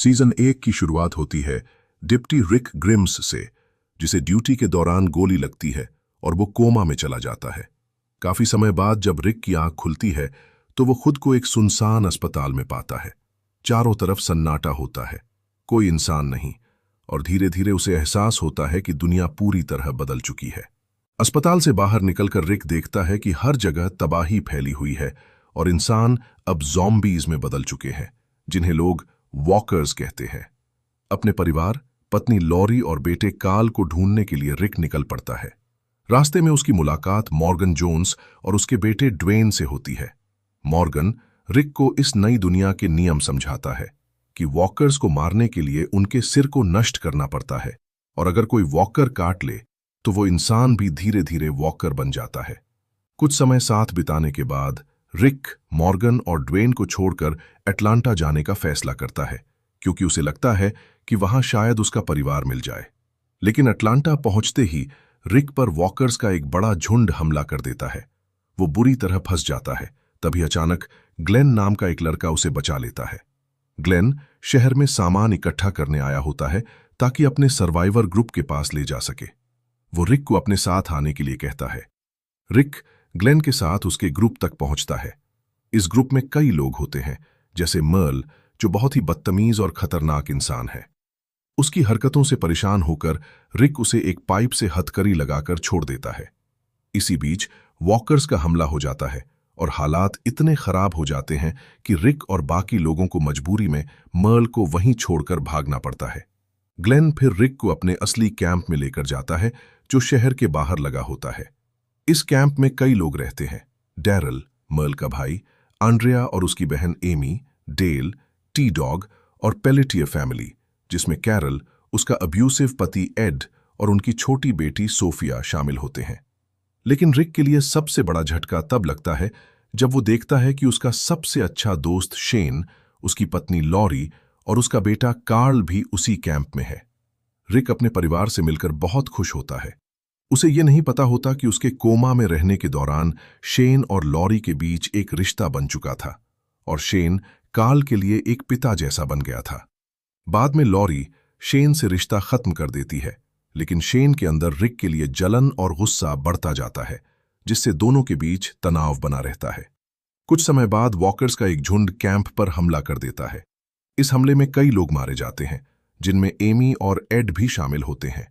Season 1 की शुरुआत होती है डिप्टी रिक ग्रिम्स से, जिसे ड्यूटी के दौरान गोली लगती है और वो कोमा में चला जाता है। काफी समय बाद जब रिक की आंख खुलती है तो वो खुद को एक सुनसान अस्पताल में पाता है। चारों तरफ सन्नाटा होता है, कोई इंसान नहीं, और धीरे धीरे उसे एहसास होता है कि दुनिया पूरी तरह बदल चुकी है। अस्पताल से बाहर निकलकर रिक देखता है कि हर जगह तबाही फैली हुई है और इंसान अब ज़ॉम्बीज में बदल चुके हैं, जिन्हें लोग वॉकर्स कहते हैं। अपने परिवार, पत्नी लॉरी और बेटे कार्ल को ढूंढने के लिए रिक निकल पड़ता है। रास्ते में उसकी मुलाकात मॉर्गन जोन्स और उसके बेटे ड्वेन से होती है। मॉर्गन रिक को इस नई दुनिया के नियम समझाता है कि वॉकर्स को मारने के लिए उनके सिर को नष्ट करना पड़ता है, और अगर कोई वॉकर काट ले तो वो इंसान भी धीरे धीरे वॉकर बन जाता है। कुछ समय साथ बिताने के बाद रिक मॉर्गन और ड्वेन को छोड़कर अटलांटा जाने का फैसला करता है, क्योंकि उसे लगता है कि वहां शायद उसका परिवार मिल जाए। लेकिन अटलांटा पहुंचते ही रिक पर वॉकर्स का एक बड़ा झुंड हमला कर देता है। वो बुरी तरह फंस जाता है। तभी अचानक ग्लेन नाम का एक लड़का उसे बचा लेता है। ग्लेन शहर में सामान इकट्ठा करने आया होता है ताकि अपने सर्वाइवर ग्रुप के पास ले जा सके। वो रिक को अपने साथ आने के लिए कहता है। रिक ग्लेन के साथ उसके ग्रुप तक पहुंचता है। इस ग्रुप में कई लोग होते हैं, जैसे मर्ल, जो बहुत ही बदतमीज और खतरनाक इंसान है। उसकी हरकतों से परेशान होकर रिक उसे एक पाइप से हथकड़ी लगाकर छोड़ देता है। इसी बीच वॉकर्स का हमला हो जाता है और हालात इतने खराब हो जाते हैं कि रिक और बाकी लोगों को मजबूरी में मर्ल को वहीं छोड़कर भागना पड़ता है। ग्लेन फिर रिक को अपने असली कैंप में लेकर जाता है, जो शहर के बाहर लगा होता है। इस कैंप में कई लोग रहते हैं। डैरल, मर्ल का भाई, आंड्रिया और उसकी बहन एमी, डेल, टी डॉग और पेलेटियर फैमिली, जिसमें कैरल, उसका अब्यूसिव पति एड और उनकी छोटी बेटी सोफिया शामिल होते हैं। लेकिन रिक के लिए सबसे बड़ा झटका तब लगता है जब वो देखता है कि उसका सबसे अच्छा दोस्त शेन, उसकी पत्नी लॉरी और उसका बेटा कार्ल भी उसी कैंप में है। रिक अपने परिवार से मिलकर बहुत खुश होता है। उसे यह नहीं पता होता कि उसके कोमा में रहने के दौरान शेन और लॉरी के बीच एक रिश्ता बन चुका था, और शेन कार्ल के लिए एक पिता जैसा बन गया था। बाद में लॉरी शेन से रिश्ता खत्म कर देती है, लेकिन शेन के अंदर रिक के लिए जलन और गुस्सा बढ़ता जाता है, जिससे दोनों के बीच तनाव बना रहता है। कुछ समय बाद वॉकर्स का एक झुंड कैंप पर हमला कर देता है। इस हमले में कई लोग मारे जाते हैं, जिनमें एमी और एड भी शामिल होते हैं।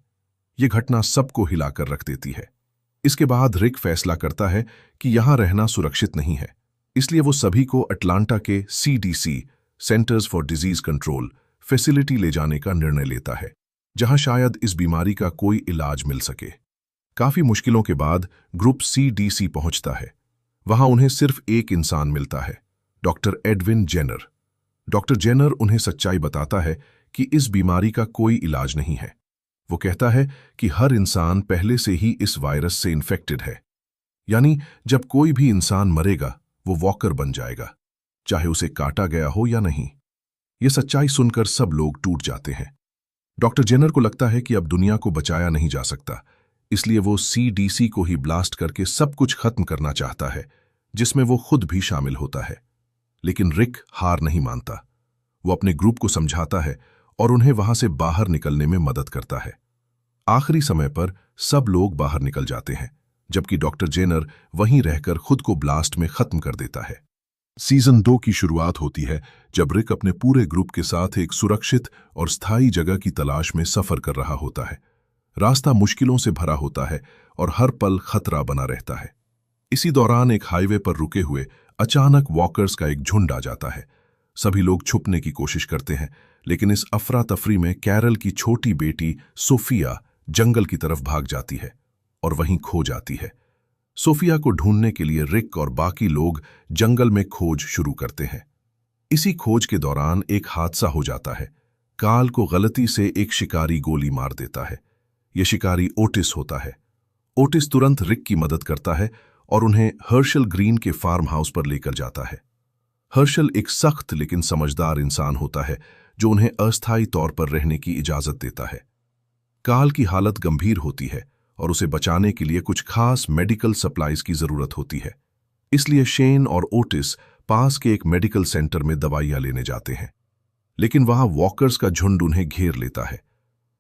ये घटना सबको हिलाकर रख देती है। इसके बाद रिक फैसला करता है कि यहां रहना सुरक्षित नहीं है, इसलिए वो सभी को अटलांटा के CDC, centres for disease control facility ले जाने का निर्णय लेता है, जहां शायद इस बीमारी का कोई इलाज मिल सके। काफी मुश्किलों के बाद ग्रुप CDC पहुंचता है। वहां उन्हें सिर्फ एक इंसान मिलता है, doctor Edwin Jenner. Doctor Jenner उन्हें सच्चाई बताता है कि इस बीमारी का कोई इलाज नहीं है। वो कहता है कि हर इंसान पहले से ही इस वायरस से इन्फेक्टेड है, यानी जब कोई भी इंसान मरेगा वो वॉकर बन जाएगा, चाहे उसे काटा गया हो या नहीं। ये सच्चाई सुनकर सब लोग टूट जाते हैं। डॉक्टर जेनर को लगता है कि अब दुनिया को बचाया नहीं जा सकता, इसलिए वो CDC को ही ब्लास्ट करके सब कुछ खत्म करना चाहता है, जिसमें वो खुद भी शामिल होता है। लेकिन रिक हार नहीं मानता। वो अपने ग्रुप को समझाता है और उन्हें वहां से बाहर निकलने में मदद करता है। आखिरी समय पर सब लोग बाहर निकल जाते हैं, जबकि डॉक्टर जेनर वहीं रहकर खुद को ब्लास्ट में खत्म कर देता है। सीजन 2 की शुरुआत होती है जब रिक अपने पूरे ग्रुप के साथ एक सुरक्षित और स्थायी जगह की तलाश में सफर कर रहा होता है। रास्ता मुश्किलों से भरा होता है और हर पल खतरा बना रहता है। इसी दौरान एक हाईवे पर रुके हुए अचानक वॉकर्स का एक झुंड आ जाता है। सभी लोग छुपने की कोशिश करते हैं, लेकिन इस अफरा तफरी में कैरल की छोटी बेटी सोफिया जंगल की तरफ भाग जाती है और वहीं खो जाती है। सोफिया को ढूंढने के लिए रिक और बाकी लोग जंगल में खोज शुरू करते हैं। इसी खोज के दौरान एक हादसा हो जाता है। कार्ल को गलती से एक शिकारी गोली मार देता है। यह शिकारी ओटिस होता है। ओटिस तुरंत रिक की मदद करता है और उन्हें हर्शल ग्रीन के फार्म हाउस पर लेकर जाता है। हर्शल एक सख्त लेकिन समझदार इंसान होता है, जो उन्हें अस्थायी तौर पर रहने की इजाजत देता है। कार्ल की हालत गंभीर होती है और उसे बचाने के लिए कुछ खास मेडिकल सप्लाईज की जरूरत होती है। इसलिए शेन और ओटिस पास के एक मेडिकल सेंटर में दवाइयां लेने जाते हैं। लेकिन वहां वॉकर्स का झुंड उन्हें घेर लेता है।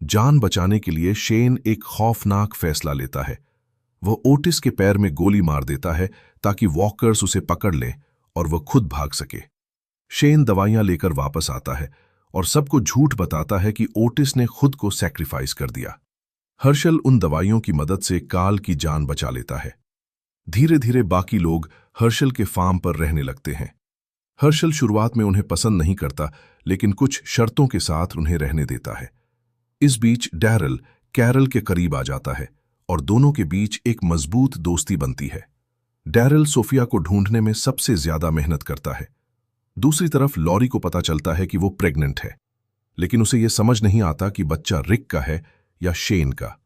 जान बचाने के लिए शेन एक खौफनाक फैसला लेता है। वह ओटिस के पैर में गोली मार देता है ताकि वॉकर्स उसे पकड़ लें और वह खुद भाग सके। शेन दवाइयां लेकर वापस आता है और सबको झूठ बताता है कि ओटिस ने खुद को सैक्रिफाइस कर दिया। हर्षल उन दवाइयों की मदद से काल की जान बचा लेता है। धीरे धीरे बाकी लोग हर्षल के फार्म पर रहने लगते हैं। हर्षल शुरुआत में उन्हें पसंद नहीं करता, लेकिन कुछ शर्तों के साथ उन्हें रहने देता है। इस बीच डैरल कैरल के करीब आ जाता है और दोनों के बीच एक मजबूत दोस्ती बनती है। डैरल सोफिया को ढूंढने में सबसे ज्यादा मेहनत करता है। दूसरी तरफ लॉरी को पता चलता है कि वो प्रेग्नेंट है, लेकिन उसे यह समझ नहीं आता कि बच्चा रिक का है या शेन का,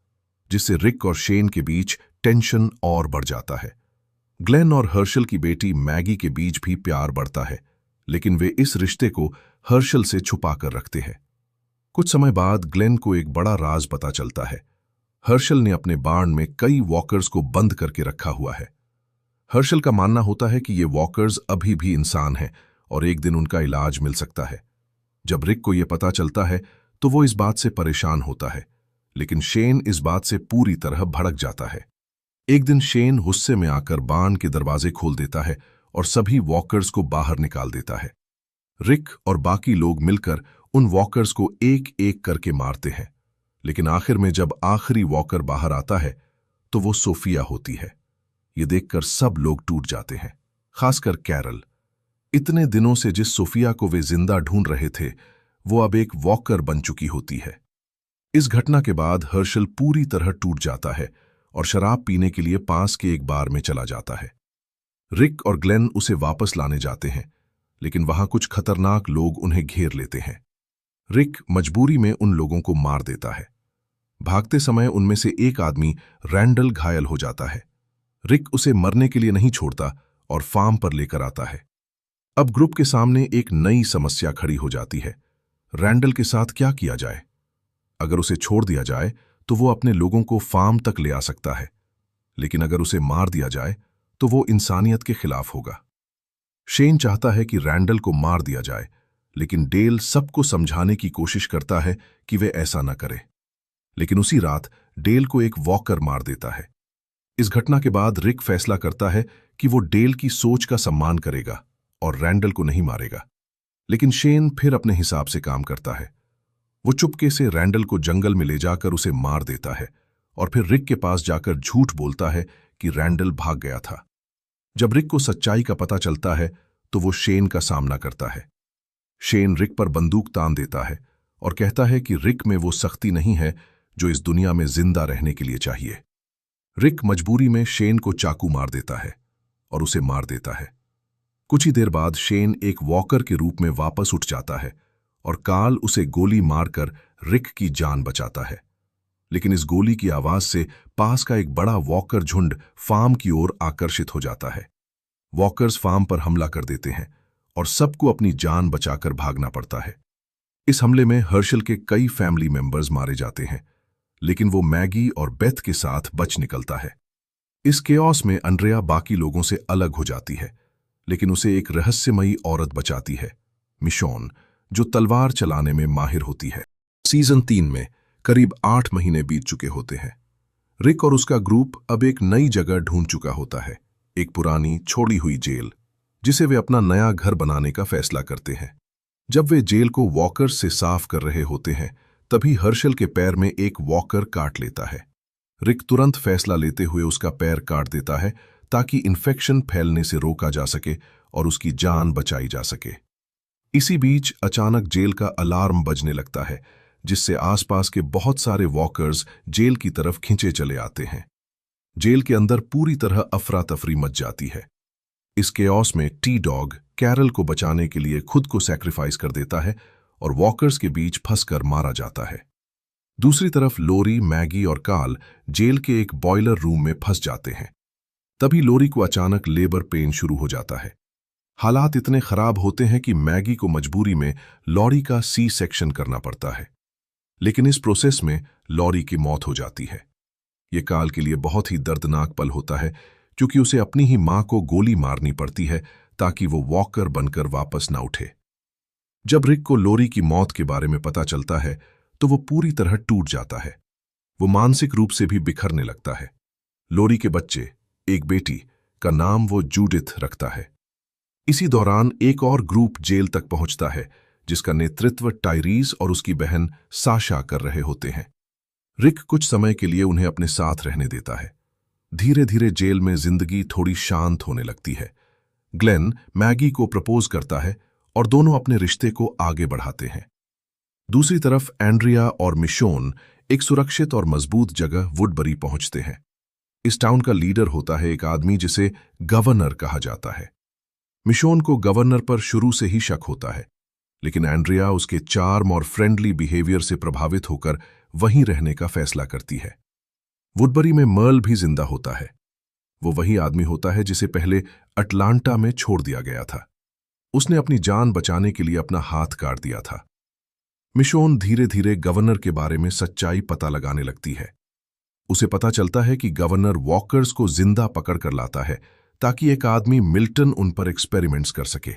जिससे रिक और शेन के बीच टेंशन और बढ़ जाता है। ग्लेन और हर्षल की बेटी मैगी के बीच भी प्यार बढ़ता है, लेकिन वे इस रिश्ते को हर्षल से छुपा कर रखते हैं। कुछ समय बाद ग्लेन को एक बड़ा राज पता चलता है। हर्षल ने अपने बार्न में कई वॉकर्स को बंद करके रखा हुआ है। हर्षल का मानना होता है कि ये वॉकर्स अभी भी इंसान हैं और एक दिन उनका इलाज मिल सकता है। जब रिक को यह पता चलता है तो वो इस बात से परेशान होता है, लेकिन शेन इस बात से पूरी तरह भड़क जाता है। एक दिन शेन गुस्से में आकर बार्न के दरवाजे खोल देता है और सभी वॉकर्स को बाहर निकाल देता है। रिक और बाकी लोग मिलकर उन वॉकर्स को एक एक करके मारते हैं, लेकिन आखिर में जब आखिरी वॉकर बाहर आता है तो वो सोफिया होती है। ये देखकर सब लोग टूट जाते हैं, खासकर कैरल। इतने दिनों से जिस सोफिया को वे जिंदा ढूंढ रहे थे, वो अब एक वॉकर बन चुकी होती है। इस घटना के बाद हर्षल पूरी तरह टूट जाता है और शराब पीने के लिए पास के एक बार में चला जाता है। रिक और ग्लेन उसे वापस लाने जाते हैं, लेकिन वहां कुछ खतरनाक लोग उन्हें घेर लेते हैं। रिक मजबूरी में उन लोगों को मार देता है। भागते समय उनमें से एक आदमी रैंडल घायल हो जाता है। रिक उसे मरने के लिए नहीं छोड़ता और फार्म पर लेकर आता है। अब ग्रुप के सामने एक नई समस्या खड़ी हो जाती है। रैंडल के साथ क्या किया जाए? अगर उसे छोड़ दिया जाए तो वो अपने लोगों को फार्म तक ले आ सकता है, लेकिन अगर उसे मार दिया जाए तो वो इंसानियत के खिलाफ होगा। शेन चाहता है कि रैंडल को मार दिया जाए, लेकिन डेल सबको समझाने की कोशिश करता है कि वे ऐसा न करें। लेकिन उसी रात डेल को एक वॉकर मार देता है। इस घटना के बाद रिक फैसला करता है कि वो डेल की सोच का सम्मान करेगा और रैंडल को नहीं मारेगा, लेकिन शेन फिर अपने हिसाब से काम करता है। वो चुपके से रैंडल को जंगल में ले जाकर उसे मार देता है और फिर रिक के पास जाकर झूठ बोलता है कि रैंडल भाग गया था। जब रिक को सच्चाई का पता चलता है तो वो शेन का सामना करता है। शेन रिक पर बंदूक तान देता है और कहता है कि रिक में वो सख्ती नहीं है जो इस दुनिया में जिंदा रहने के लिए चाहिए। रिक मजबूरी में शेन को चाकू मार देता है और उसे मार देता है। कुछ ही देर बाद शेन एक वॉकर के रूप में वापस उठ जाता है और काल उसे गोली मारकर रिक की जान बचाता है। लेकिन इस गोली की आवाज से पास का एक बड़ा वॉकर झुंड फार्म की ओर आकर्षित हो जाता है। वॉकर्स फार्म पर हमला कर देते हैं और सबको अपनी जान बचाकर भागना पड़ता है। इस हमले में हर्षल के कई फैमिली मेंबर्स मारे जाते हैं, लेकिन वो मैगी और बेथ के साथ बच निकलता है। इस केओस में अंड्रेया बाकी लोगों से अलग हो जाती है, लेकिन उसे एक रहस्यमयी औरत बचाती है, मिशॉन, जो तलवार चलाने में माहिर होती है। सीजन 3 में करीब 8 महीने बीत चुके होते हैं। रिक और उसका ग्रुप अब एक नई जगह ढूंढ चुका होता है, एक पुरानी छोड़ी हुई जेल, जिसे वे अपना नया घर बनाने का फैसला करते हैं। जब वे जेल को वॉकर्स से साफ कर रहे होते हैं, तभी हर्षल के पैर में एक वॉकर काट लेता है। रिक तुरंत फैसला लेते हुए उसका पैर काट देता है ताकि इन्फेक्शन फैलने से रोका जा सके और उसकी जान बचाई जा सके। इसी बीच अचानक जेल का अलार्म बजने लगता है, जिससे आसपास के बहुत सारे वॉकर्स जेल की तरफ खिंचे चले आते हैं। जेल के अंदर पूरी तरह अफरा तफरी मच जाती है। इस केओस में टी डॉग कैरल को बचाने के लिए खुद को सैक्रिफाइस कर देता है और वॉकर्स के बीच फंसकर मारा जाता है। दूसरी तरफ लोरी, मैगी और काल जेल के एक बॉयलर रूम में फंस जाते हैं। तभी लोरी को अचानक लेबर पेन शुरू हो जाता है। हालात इतने खराब होते हैं कि मैगी को मजबूरी में लॉरी का सी सेक्शन करना पड़ता है, लेकिन इस प्रोसेस में लॉरी की मौत हो जाती है। ये काल के लिए बहुत ही दर्दनाक पल होता है, क्योंकि उसे अपनी ही मां को गोली मारनी पड़ती है ताकि वो वॉकर बनकर वापस न उठे। जब रिक को लोरी की मौत के बारे में पता चलता है तो वो पूरी तरह टूट जाता है। वो मानसिक रूप से भी बिखरने लगता है। लोरी के बच्चे, एक बेटी का नाम वो जूडिथ रखता है। इसी दौरान एक और ग्रुप जेल तक पहुंचता है जिसका नेतृत्व टायरीस और उसकी बहन साशा कर रहे होते हैं। रिक कुछ समय के लिए उन्हें अपने साथ रहने देता है। धीरे धीरे जेल में जिंदगी थोड़ी शांत होने लगती है। ग्लेन मैगी को प्रपोज करता है और दोनों अपने रिश्ते को आगे बढ़ाते हैं। दूसरी तरफ एंड्रिया और मिशोन एक सुरक्षित और मजबूत जगह वुडबरी पहुंचते हैं। इस टाउन का लीडर होता है एक आदमी जिसे गवर्नर कहा जाता है। मिशोन को गवर्नर पर शुरू से ही शक होता है, लेकिन एंड्रिया उसके चार्म और फ्रेंडली बिहेवियर से प्रभावित होकर वहीं रहने का फैसला करती है। वुडबरी में मर्ल भी जिंदा होता है। वो वही आदमी होता है जिसे पहले अटलांटा में छोड़ दिया गया था। उसने अपनी जान बचाने के लिए अपना हाथ काट दिया था। मिशोन धीरे धीरे गवर्नर के बारे में सच्चाई पता लगाने लगती है। उसे पता चलता है कि गवर्नर वॉकर्स को जिंदा पकड़ कर लाता है ताकि एक आदमी मिल्टन उन पर एक्सपेरिमेंट्स कर सके।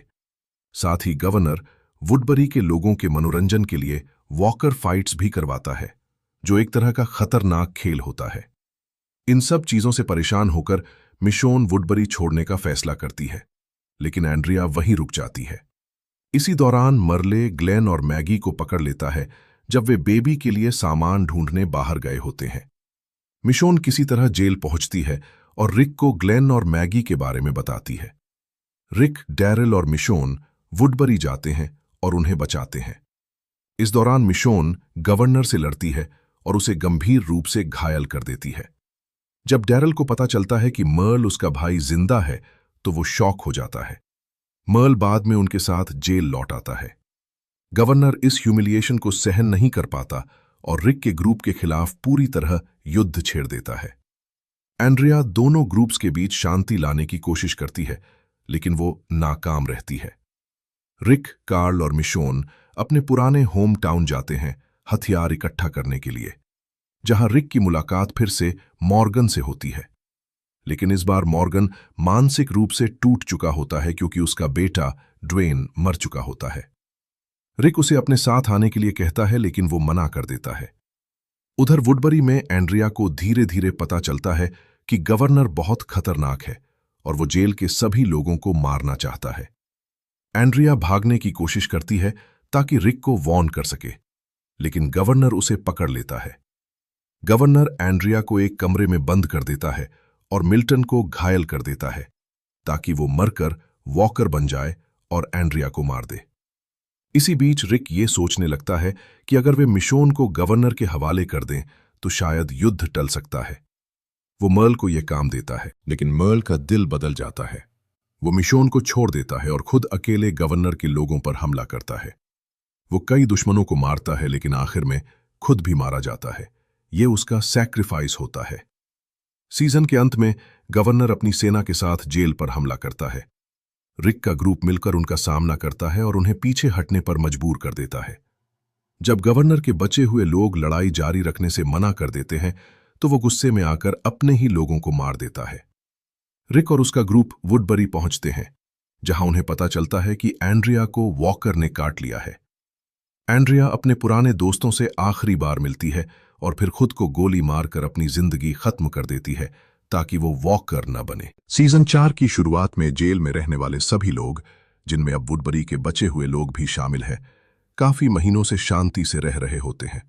साथ ही गवर्नर वुडबरी के लोगों के मनोरंजन के लिए वॉकर फाइट्स भी करवाता है, जो एक तरह का खतरनाक खेल होता है। इन सब चीजों से परेशान होकर मिशोन वुडबरी छोड़ने का फैसला करती है, लेकिन एंड्रिया वहीं रुक जाती है। इसी दौरान मर्ले ग्लेन और मैगी को पकड़ लेता है जब वे बेबी के लिए सामान ढूंढने बाहर गए होते हैं। मिशोन किसी तरह जेल पहुंचती है और रिक को ग्लेन और मैगी के बारे में बताती है। रिक, डैरिल और मिशोन वुडबरी जाते हैं और उन्हें बचाते हैं। इस दौरान मिशोन गवर्नर से लड़ती है और उसे गंभीर रूप से घायल कर देती है। जब डैरिल को पता चलता है कि मर्ल उसका भाई जिंदा है तो वो शॉक हो जाता है। मर्ल बाद में उनके साथ जेल लौट आता है। गवर्नर इस ह्यूमिलिएशन को सहन नहीं कर पाता और रिक के ग्रुप के खिलाफ पूरी तरह युद्ध छेड़ देता है। एंड्रिया दोनों ग्रुप्स के बीच शांति लाने की कोशिश करती है, लेकिन वो नाकाम रहती है। रिक, कार्ल और मिशोन अपने पुराने होम टाउन जाते हैं हथियार इकट्ठा करने के लिए, जहां रिक की मुलाकात फिर से मॉर्गन से होती है। लेकिन इस बार मॉर्गन मानसिक रूप से टूट चुका होता है क्योंकि उसका बेटा ड्वेन मर चुका होता है। रिक उसे अपने साथ आने के लिए कहता है, लेकिन वो मना कर देता है। उधर वुडबरी में एंड्रिया को धीरे धीरे पता चलता है कि गवर्नर बहुत खतरनाक है और वो जेल के सभी लोगों को मारना चाहता है। एंड्रिया भागने की कोशिश करती है ताकि रिक को वॉर्न कर सके, लेकिन गवर्नर उसे पकड़ लेता है। गवर्नर एंड्रिया को एक कमरे में बंद कर देता है और मिल्टन को घायल कर देता है ताकि वो मरकर वॉकर बन जाए और एंड्रिया को मार दे। इसी बीच रिक ये सोचने लगता है कि अगर वे मिशोन को गवर्नर के हवाले कर दें तो शायद युद्ध टल सकता है। वो मर्ल को यह काम देता है, लेकिन मर्ल का दिल बदल जाता है। वो मिशोन को छोड़ देता है और खुद अकेले गवर्नर के लोगों पर हमला करता है। वो कई दुश्मनों को मारता है, लेकिन आखिर में खुद भी मारा जाता है। ये उसका सैक्रिफाइस होता है। सीजन के अंत में गवर्नर अपनी सेना के साथ जेल पर हमला करता है। रिक का ग्रुप मिलकर उनका सामना करता है और उन्हें पीछे हटने पर मजबूर कर देता है। जब गवर्नर के बचे हुए लोग लड़ाई जारी रखने से मना कर देते हैं तो वो गुस्से में आकर अपने ही लोगों को मार देता है। रिक और उसका ग्रुप वुडबरी पहुंचते हैं, जहां उन्हें पता चलता है कि एंड्रिया को वॉकर ने काट लिया है। एंड्रिया अपने पुराने दोस्तों से आखिरी बार मिलती है और फिर खुद को गोली मारकर अपनी जिंदगी खत्म कर देती है ताकि वो वॉकर न बने। सीजन 4 की शुरुआत में जेल में रहने वाले सभी लोग, जिनमें अब वुडबरी के बचे हुए लोग भी शामिल हैं, काफी महीनों से शांति से रह रहे होते हैं।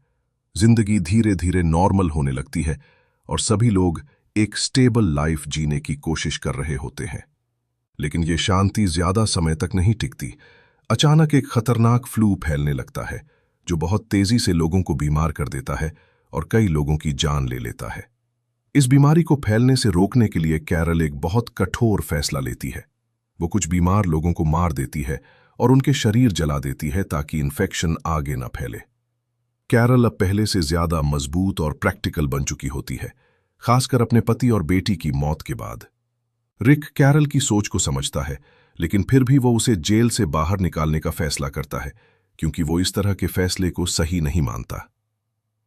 जिंदगी धीरे धीरे नॉर्मल होने लगती है और सभी लोग एक स्टेबल लाइफ जीने की कोशिश कर रहे होते हैं। लेकिन ये शांति ज्यादा समय तक नहीं टिकती। अचानक एक खतरनाक फ्लू फैलने लगता है जो बहुत तेजी से लोगों को बीमार कर देता है और कई लोगों की जान ले लेता है। इस बीमारी को फैलने से रोकने के लिए कैरल एक बहुत कठोर फैसला लेती है। वो कुछ बीमार लोगों को मार देती है और उनके शरीर जला देती है ताकि इन्फेक्शन आगे न फैले। कैरल अब पहले से ज्यादा मजबूत और प्रैक्टिकल बन चुकी होती है, खासकर अपने पति और बेटी की मौत के बाद। रिक कैरल की सोच को समझता है, लेकिन फिर भी वो उसे जेल से बाहर निकालने का फैसला करता है क्योंकि वो इस तरह के फैसले को सही नहीं मानता।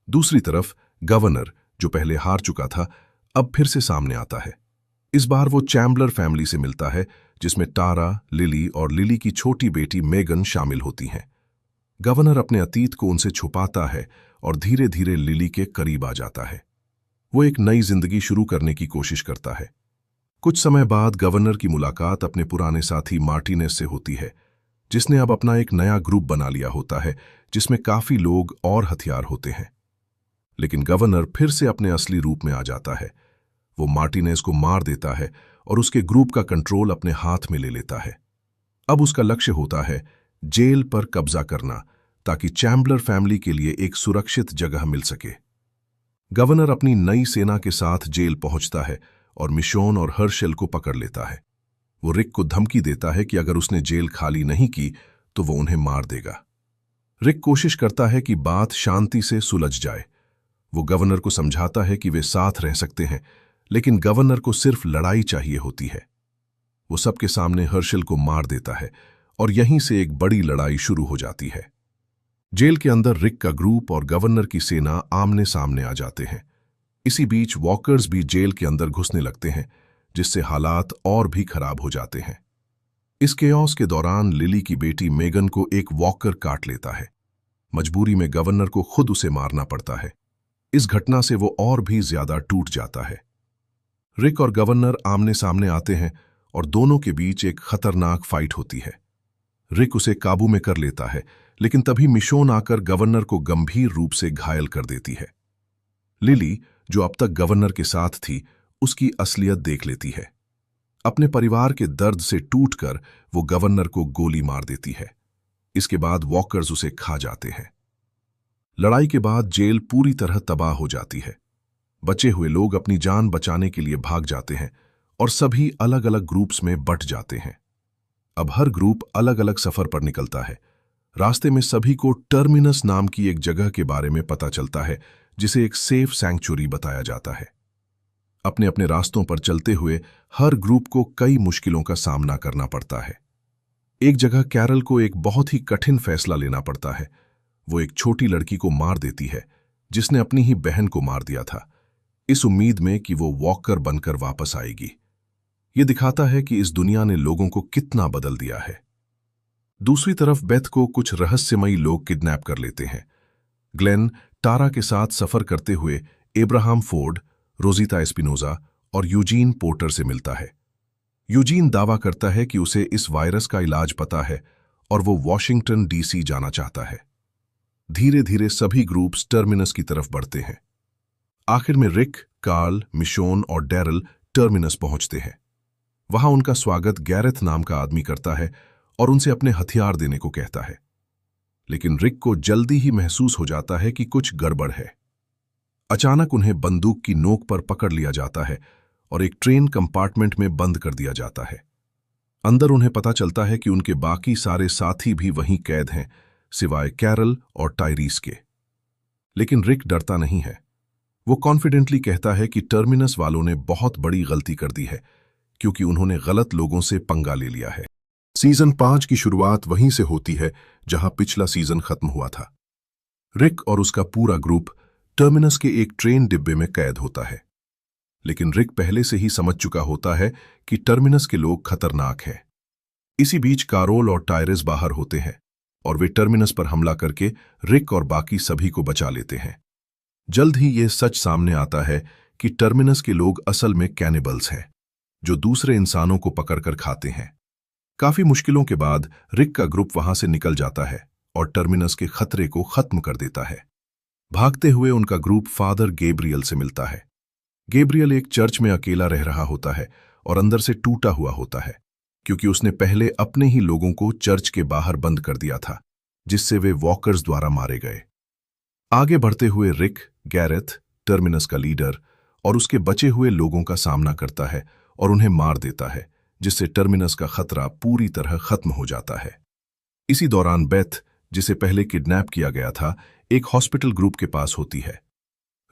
दूसरी तरफ गवर्नर, जो पहले हार चुका था, अब फिर से सामने आता है। इस बार वो चैम्बलर फैमिली से मिलता है, जिसमें टारा, लिली और लिली की छोटी बेटी मेगन शामिल होती हैं। गवर्नर अपने अतीत को उनसे छुपाता है और धीरे धीरे लिली के करीब आ जाता है। वो एक नई जिंदगी शुरू करने की कोशिश करता है। कुछ समय बाद गवर्नर की मुलाकात अपने पुराने साथी मार्टिनेज से होती है, जिसने अब अपना एक नया ग्रुप बना लिया होता है जिसमें काफी लोग और हथियार होते हैं। लेकिन गवर्नर फिर से अपने असली रूप में आ जाता है। वो मार्टिनेज को मार देता है और उसके ग्रुप का कंट्रोल अपने हाथ में ले लेता है। अब उसका लक्ष्य होता है जेल पर कब्जा करना, ताकि चैम्बलर फैमिली के लिए एक सुरक्षित जगह मिल सके। गवर्नर अपनी नई सेना के साथ जेल पहुंचता है और मिशोन और हर्शेल को पकड़ लेता है। वो रिक को धमकी देता है कि अगर उसने जेल खाली नहीं की तो वो उन्हें मार देगा। रिक कोशिश करता है कि बात शांति से सुलझ जाए। वो गवर्नर को समझाता है कि वे साथ रह सकते हैं, लेकिन गवर्नर को सिर्फ लड़ाई चाहिए होती है। वो सबके सामने हर्शेल को मार देता है और यहीं से एक बड़ी लड़ाई शुरू हो जाती है। जेल के अंदर रिक का ग्रुप और गवर्नर की सेना आमने सामने आ जाते हैं। इसी बीच वॉकर्स भी जेल के अंदर घुसने लगते हैं, जिससे हालात और भी खराब हो जाते हैं। इस केओस के दौरान लिली की बेटी मेगन को एक वॉकर काट लेता है। मजबूरी में गवर्नर को खुद उसे मारना पड़ता है। इस घटना से वो और भी ज्यादा टूट जाता है। रिक और गवर्नर आमने सामने आते हैं और दोनों के बीच एक खतरनाक फाइट होती है। रिक उसे काबू में कर लेता है, लेकिन तभी मिशोन आकर गवर्नर को गंभीर रूप से घायल कर देती है। लिली, जो अब तक गवर्नर के साथ थी, उसकी असलियत देख लेती है। अपने परिवार के दर्द से टूटकर वो गवर्नर को गोली मार देती है। इसके बाद वॉकर्स उसे खा जाते हैं। लड़ाई के बाद जेल पूरी तरह तबाह हो जाती है। बचे हुए लोग अपनी जान बचाने के लिए भाग जाते हैं और सभी अलग अलग ग्रुप्स में बंट जाते हैं। अब हर ग्रुप अलग अलग सफर पर निकलता है। रास्ते में सभी को टर्मिनस नाम की एक जगह के बारे में पता चलता है, जिसे एक सेफ सैंक्चुरी बताया जाता है। अपने अपने रास्तों पर चलते हुए हर ग्रुप को कई मुश्किलों का सामना करना पड़ता है। एक जगह कैरल को एक बहुत ही कठिन फैसला लेना पड़ता है। वो एक छोटी लड़की को मार देती है, जिसने अपनी ही बहन को मार दिया था, इस उम्मीद में कि वो वॉकर बनकर वापस आएगी। ये दिखाता है कि इस दुनिया ने लोगों को कितना बदल दिया है। दूसरी तरफ बेथ को कुछ रहस्यमयी लोग किडनैप कर लेते हैं। ग्लेन टारा के साथ सफर करते हुए एब्राहम फोर्ड, रोजिता एस्पिनोजा और यूजीन पोर्टर से मिलता है। यूजीन दावा करता है कि उसे इस वायरस का इलाज पता है और वो वॉशिंगटन डीसी जाना चाहता है। धीरे धीरे सभी ग्रुप्स टर्मिनस की तरफ बढ़ते हैं। आखिर में रिक, कार्ल, मिशोन और डैरल टर्मिनस पहुंचते हैं। वहां उनका स्वागत गैरेथ नाम का आदमी करता है और उनसे अपने हथियार देने को कहता है। लेकिन रिक को जल्दी ही महसूस हो जाता है कि कुछ गड़बड़ है। अचानक उन्हें बंदूक की नोक पर पकड़ लिया जाता है और एक ट्रेन कंपार्टमेंट में बंद कर दिया जाता है। अंदर उन्हें पता चलता है कि उनके बाकी सारे साथी भी वहीं कैद हैं, सिवाय कैरल और टायरीस के। लेकिन रिक डरता नहीं है। वो कॉन्फिडेंटली कहता है कि टर्मिनस वालों ने बहुत बड़ी गलती कर दी है, क्योंकि उन्होंने गलत लोगों से पंगा ले लिया है। सीजन 5 की शुरुआत वहीं से होती है जहां पिछला सीजन खत्म हुआ था। रिक और उसका पूरा ग्रुप टर्मिनस के एक ट्रेन डिब्बे में कैद होता है। लेकिन रिक पहले से ही समझ चुका होता है कि टर्मिनस के लोग खतरनाक हैं। इसी बीच कारोल और टायरेस बाहर होते हैं और वे टर्मिनस पर हमला करके रिक और बाकी सभी को बचा लेते हैं। जल्द ही यह सच सामने आता है कि टर्मिनस के लोग असल में कैनिबल्स हैं, जो दूसरे इंसानों को पकड़कर खाते हैं। काफी मुश्किलों के बाद रिक का ग्रुप वहां से निकल जाता है और टर्मिनस के खतरे को खत्म कर देता है। भागते हुए उनका ग्रुप फादर गैब्रियल से मिलता है। गैब्रियल एक चर्च में अकेला रह रहा होता है और अंदर से टूटा हुआ होता है, क्योंकि उसने पहले अपने ही लोगों को चर्च के बाहर बंद कर दिया था, जिससे वे वॉकर्स द्वारा मारे गए। आगे बढ़ते हुए रिक, गैरेथ, टर्मिनस का लीडर और उसके बचे हुए लोगों का सामना करता है और उन्हें मार देता है, जिससे टर्मिनस का खतरा पूरी तरह खत्म हो जाता है। इसी दौरान बेथ, जिसे पहले किडनैप किया गया था, एक हॉस्पिटल ग्रुप के पास होती है।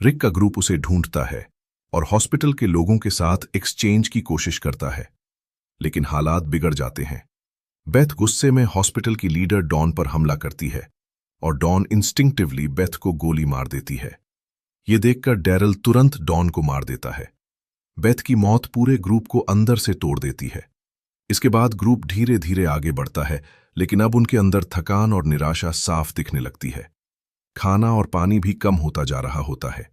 रिक का ग्रुप उसे ढूंढता है और हॉस्पिटल के लोगों के साथ एक्सचेंज की कोशिश करता है, लेकिन हालात बिगड़ जाते हैं। बेथ गुस्से में हॉस्पिटल की लीडर डॉन पर हमला करती है और डॉन इंस्टिंक्टिवली बेथ को गोली मार देती है। ये देखकर डैरल तुरंत डॉन को मार देता है। बेथ की मौत पूरे ग्रुप को अंदर से तोड़ देती है। इसके बाद ग्रुप धीरे धीरे आगे बढ़ता है, लेकिन अब उनके अंदर थकान और निराशा साफ दिखने लगती है। खाना और पानी भी कम होता जा रहा होता है।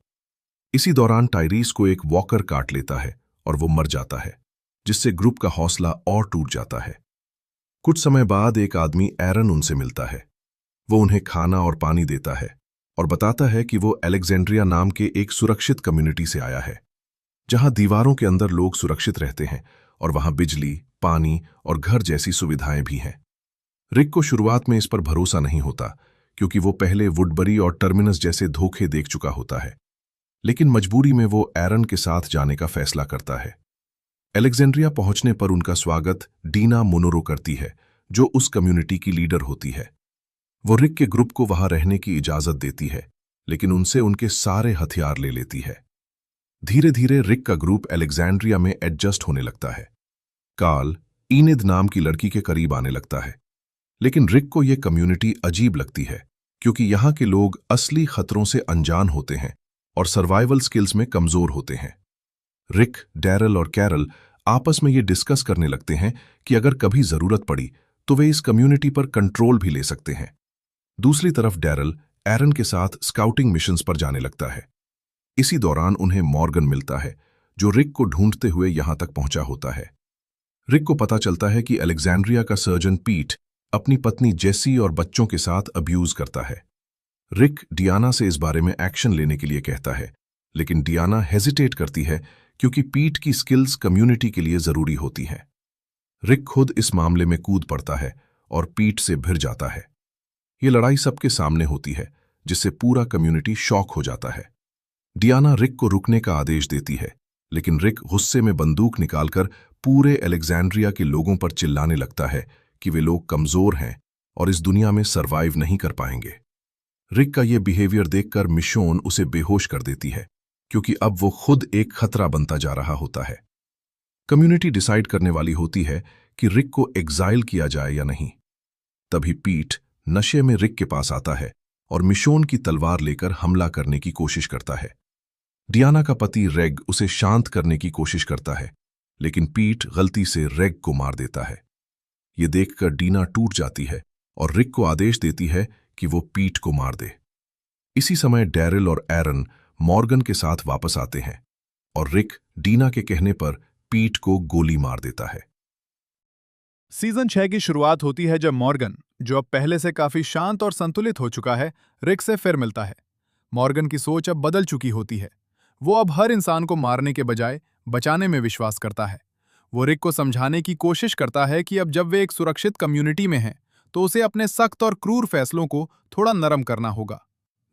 इसी दौरान टाइरीस को एक वॉकर काट लेता है और वो मर जाता है, जिससे ग्रुप का हौसला और टूट जाता है। कुछ समय बाद एक आदमी एरन उनसे मिलता है। वो उन्हें खाना और पानी देता है और बताता है कि वो अलेक्जेंड्रिया नाम के एक सुरक्षित कम्युनिटी से आया है, जहां दीवारों के अंदर लोग सुरक्षित रहते हैं और वहां बिजली, पानी और घर जैसी सुविधाएं भी हैं। रिक को शुरुआत में इस पर भरोसा नहीं होता, क्योंकि वो पहले वुडबरी और टर्मिनस जैसे धोखे देख चुका होता है। लेकिन मजबूरी में वो एरन के साथ जाने का फैसला करता है। अलेक्जेंड्रिया पहुंचने पर उनका स्वागत डीना मोनोरो करती है, जो उस कम्युनिटी की लीडर होती है। वो रिक के ग्रुप को वहां रहने की इजाजत देती है, लेकिन उनसे उनके सारे हथियार ले लेती है। धीरे धीरे रिक का ग्रुप अलेक्जेंड्रिया में एडजस्ट होने लगता है। कार्ल ईनिद नाम की लड़की के करीब आने लगता है, लेकिन रिक को यह कम्युनिटी अजीब लगती है, क्योंकि यहाँ के लोग असली खतरों से अनजान होते हैं और सर्वाइवल स्किल्स में कमजोर होते हैं। रिक, डैरल और कैरल आपस में ये डिस्कस करने लगते हैं कि अगर कभी जरूरत पड़ी तो वे इस कम्युनिटी पर कंट्रोल भी ले सकते हैं। दूसरी तरफ डैरल एरन के साथ स्काउटिंग मिशंस पर जाने लगता है। इसी दौरान उन्हें मॉर्गन मिलता है, जो रिक को ढूंढते हुए यहां तक पहुंचा होता है। रिक को पता चलता है कि अलेक्जेंड्रिया का सर्जन पीट अपनी पत्नी जेसी और बच्चों के साथ अब्यूज करता है। रिक डियाना से इस बारे में एक्शन लेने के लिए कहता है, लेकिन डियाना हेजिटेट करती है, क्योंकि पीट की स्किल्स कम्युनिटी के लिए जरूरी होती हैं। रिक खुद इस मामले में कूद पड़ता है और पीट से भिड़ जाता है। ये लड़ाई सबके सामने होती है, जिससे पूरा कम्युनिटी शॉक हो जाता है। डियाना रिक को रुकने का आदेश देती है, लेकिन रिक गुस्से में बंदूक निकालकर पूरे अलेक्जेंड्रिया के लोगों पर चिल्लाने लगता है कि वे लोग कमजोर हैं और इस दुनिया में सरवाइव नहीं कर पाएंगे। रिक का ये बिहेवियर देखकर मिशोन उसे बेहोश कर देती है, क्योंकि अब वो खुद एक खतरा बनता जा रहा होता है। कम्युनिटी डिसाइड करने वाली होती है कि रिक को एग्जाइल किया जाए या नहीं। तभी पीट नशे में रिक के पास आता है और मिशोन की तलवार लेकर हमला करने की कोशिश करता है। डियाना का पति रेग उसे शांत करने की कोशिश करता है, लेकिन पीट गलती से रेग को मार देता है। ये देखकर डीना टूट जाती है और रिक को आदेश देती है कि वो पीट को मार दे। इसी समय डैरिल और एरन मॉर्गन के साथ वापस आते हैं और रिक डीना के कहने पर पीट को गोली मार देता है। सीजन 6 की शुरुआत होती है जब मॉर्गन, जो अब पहले से काफी शांत और संतुलित हो चुका है, रिक से फिर मिलता है। मॉर्गन की सोच अब बदल चुकी होती है। वो अब हर इंसान को मारने के बजाय बचाने में विश्वास करता है। वो रिक को समझाने की कोशिश करता है कि अब जब वे एक सुरक्षित कम्युनिटी में हैं, तो उसे अपने सख्त और क्रूर फैसलों को थोड़ा नरम करना होगा।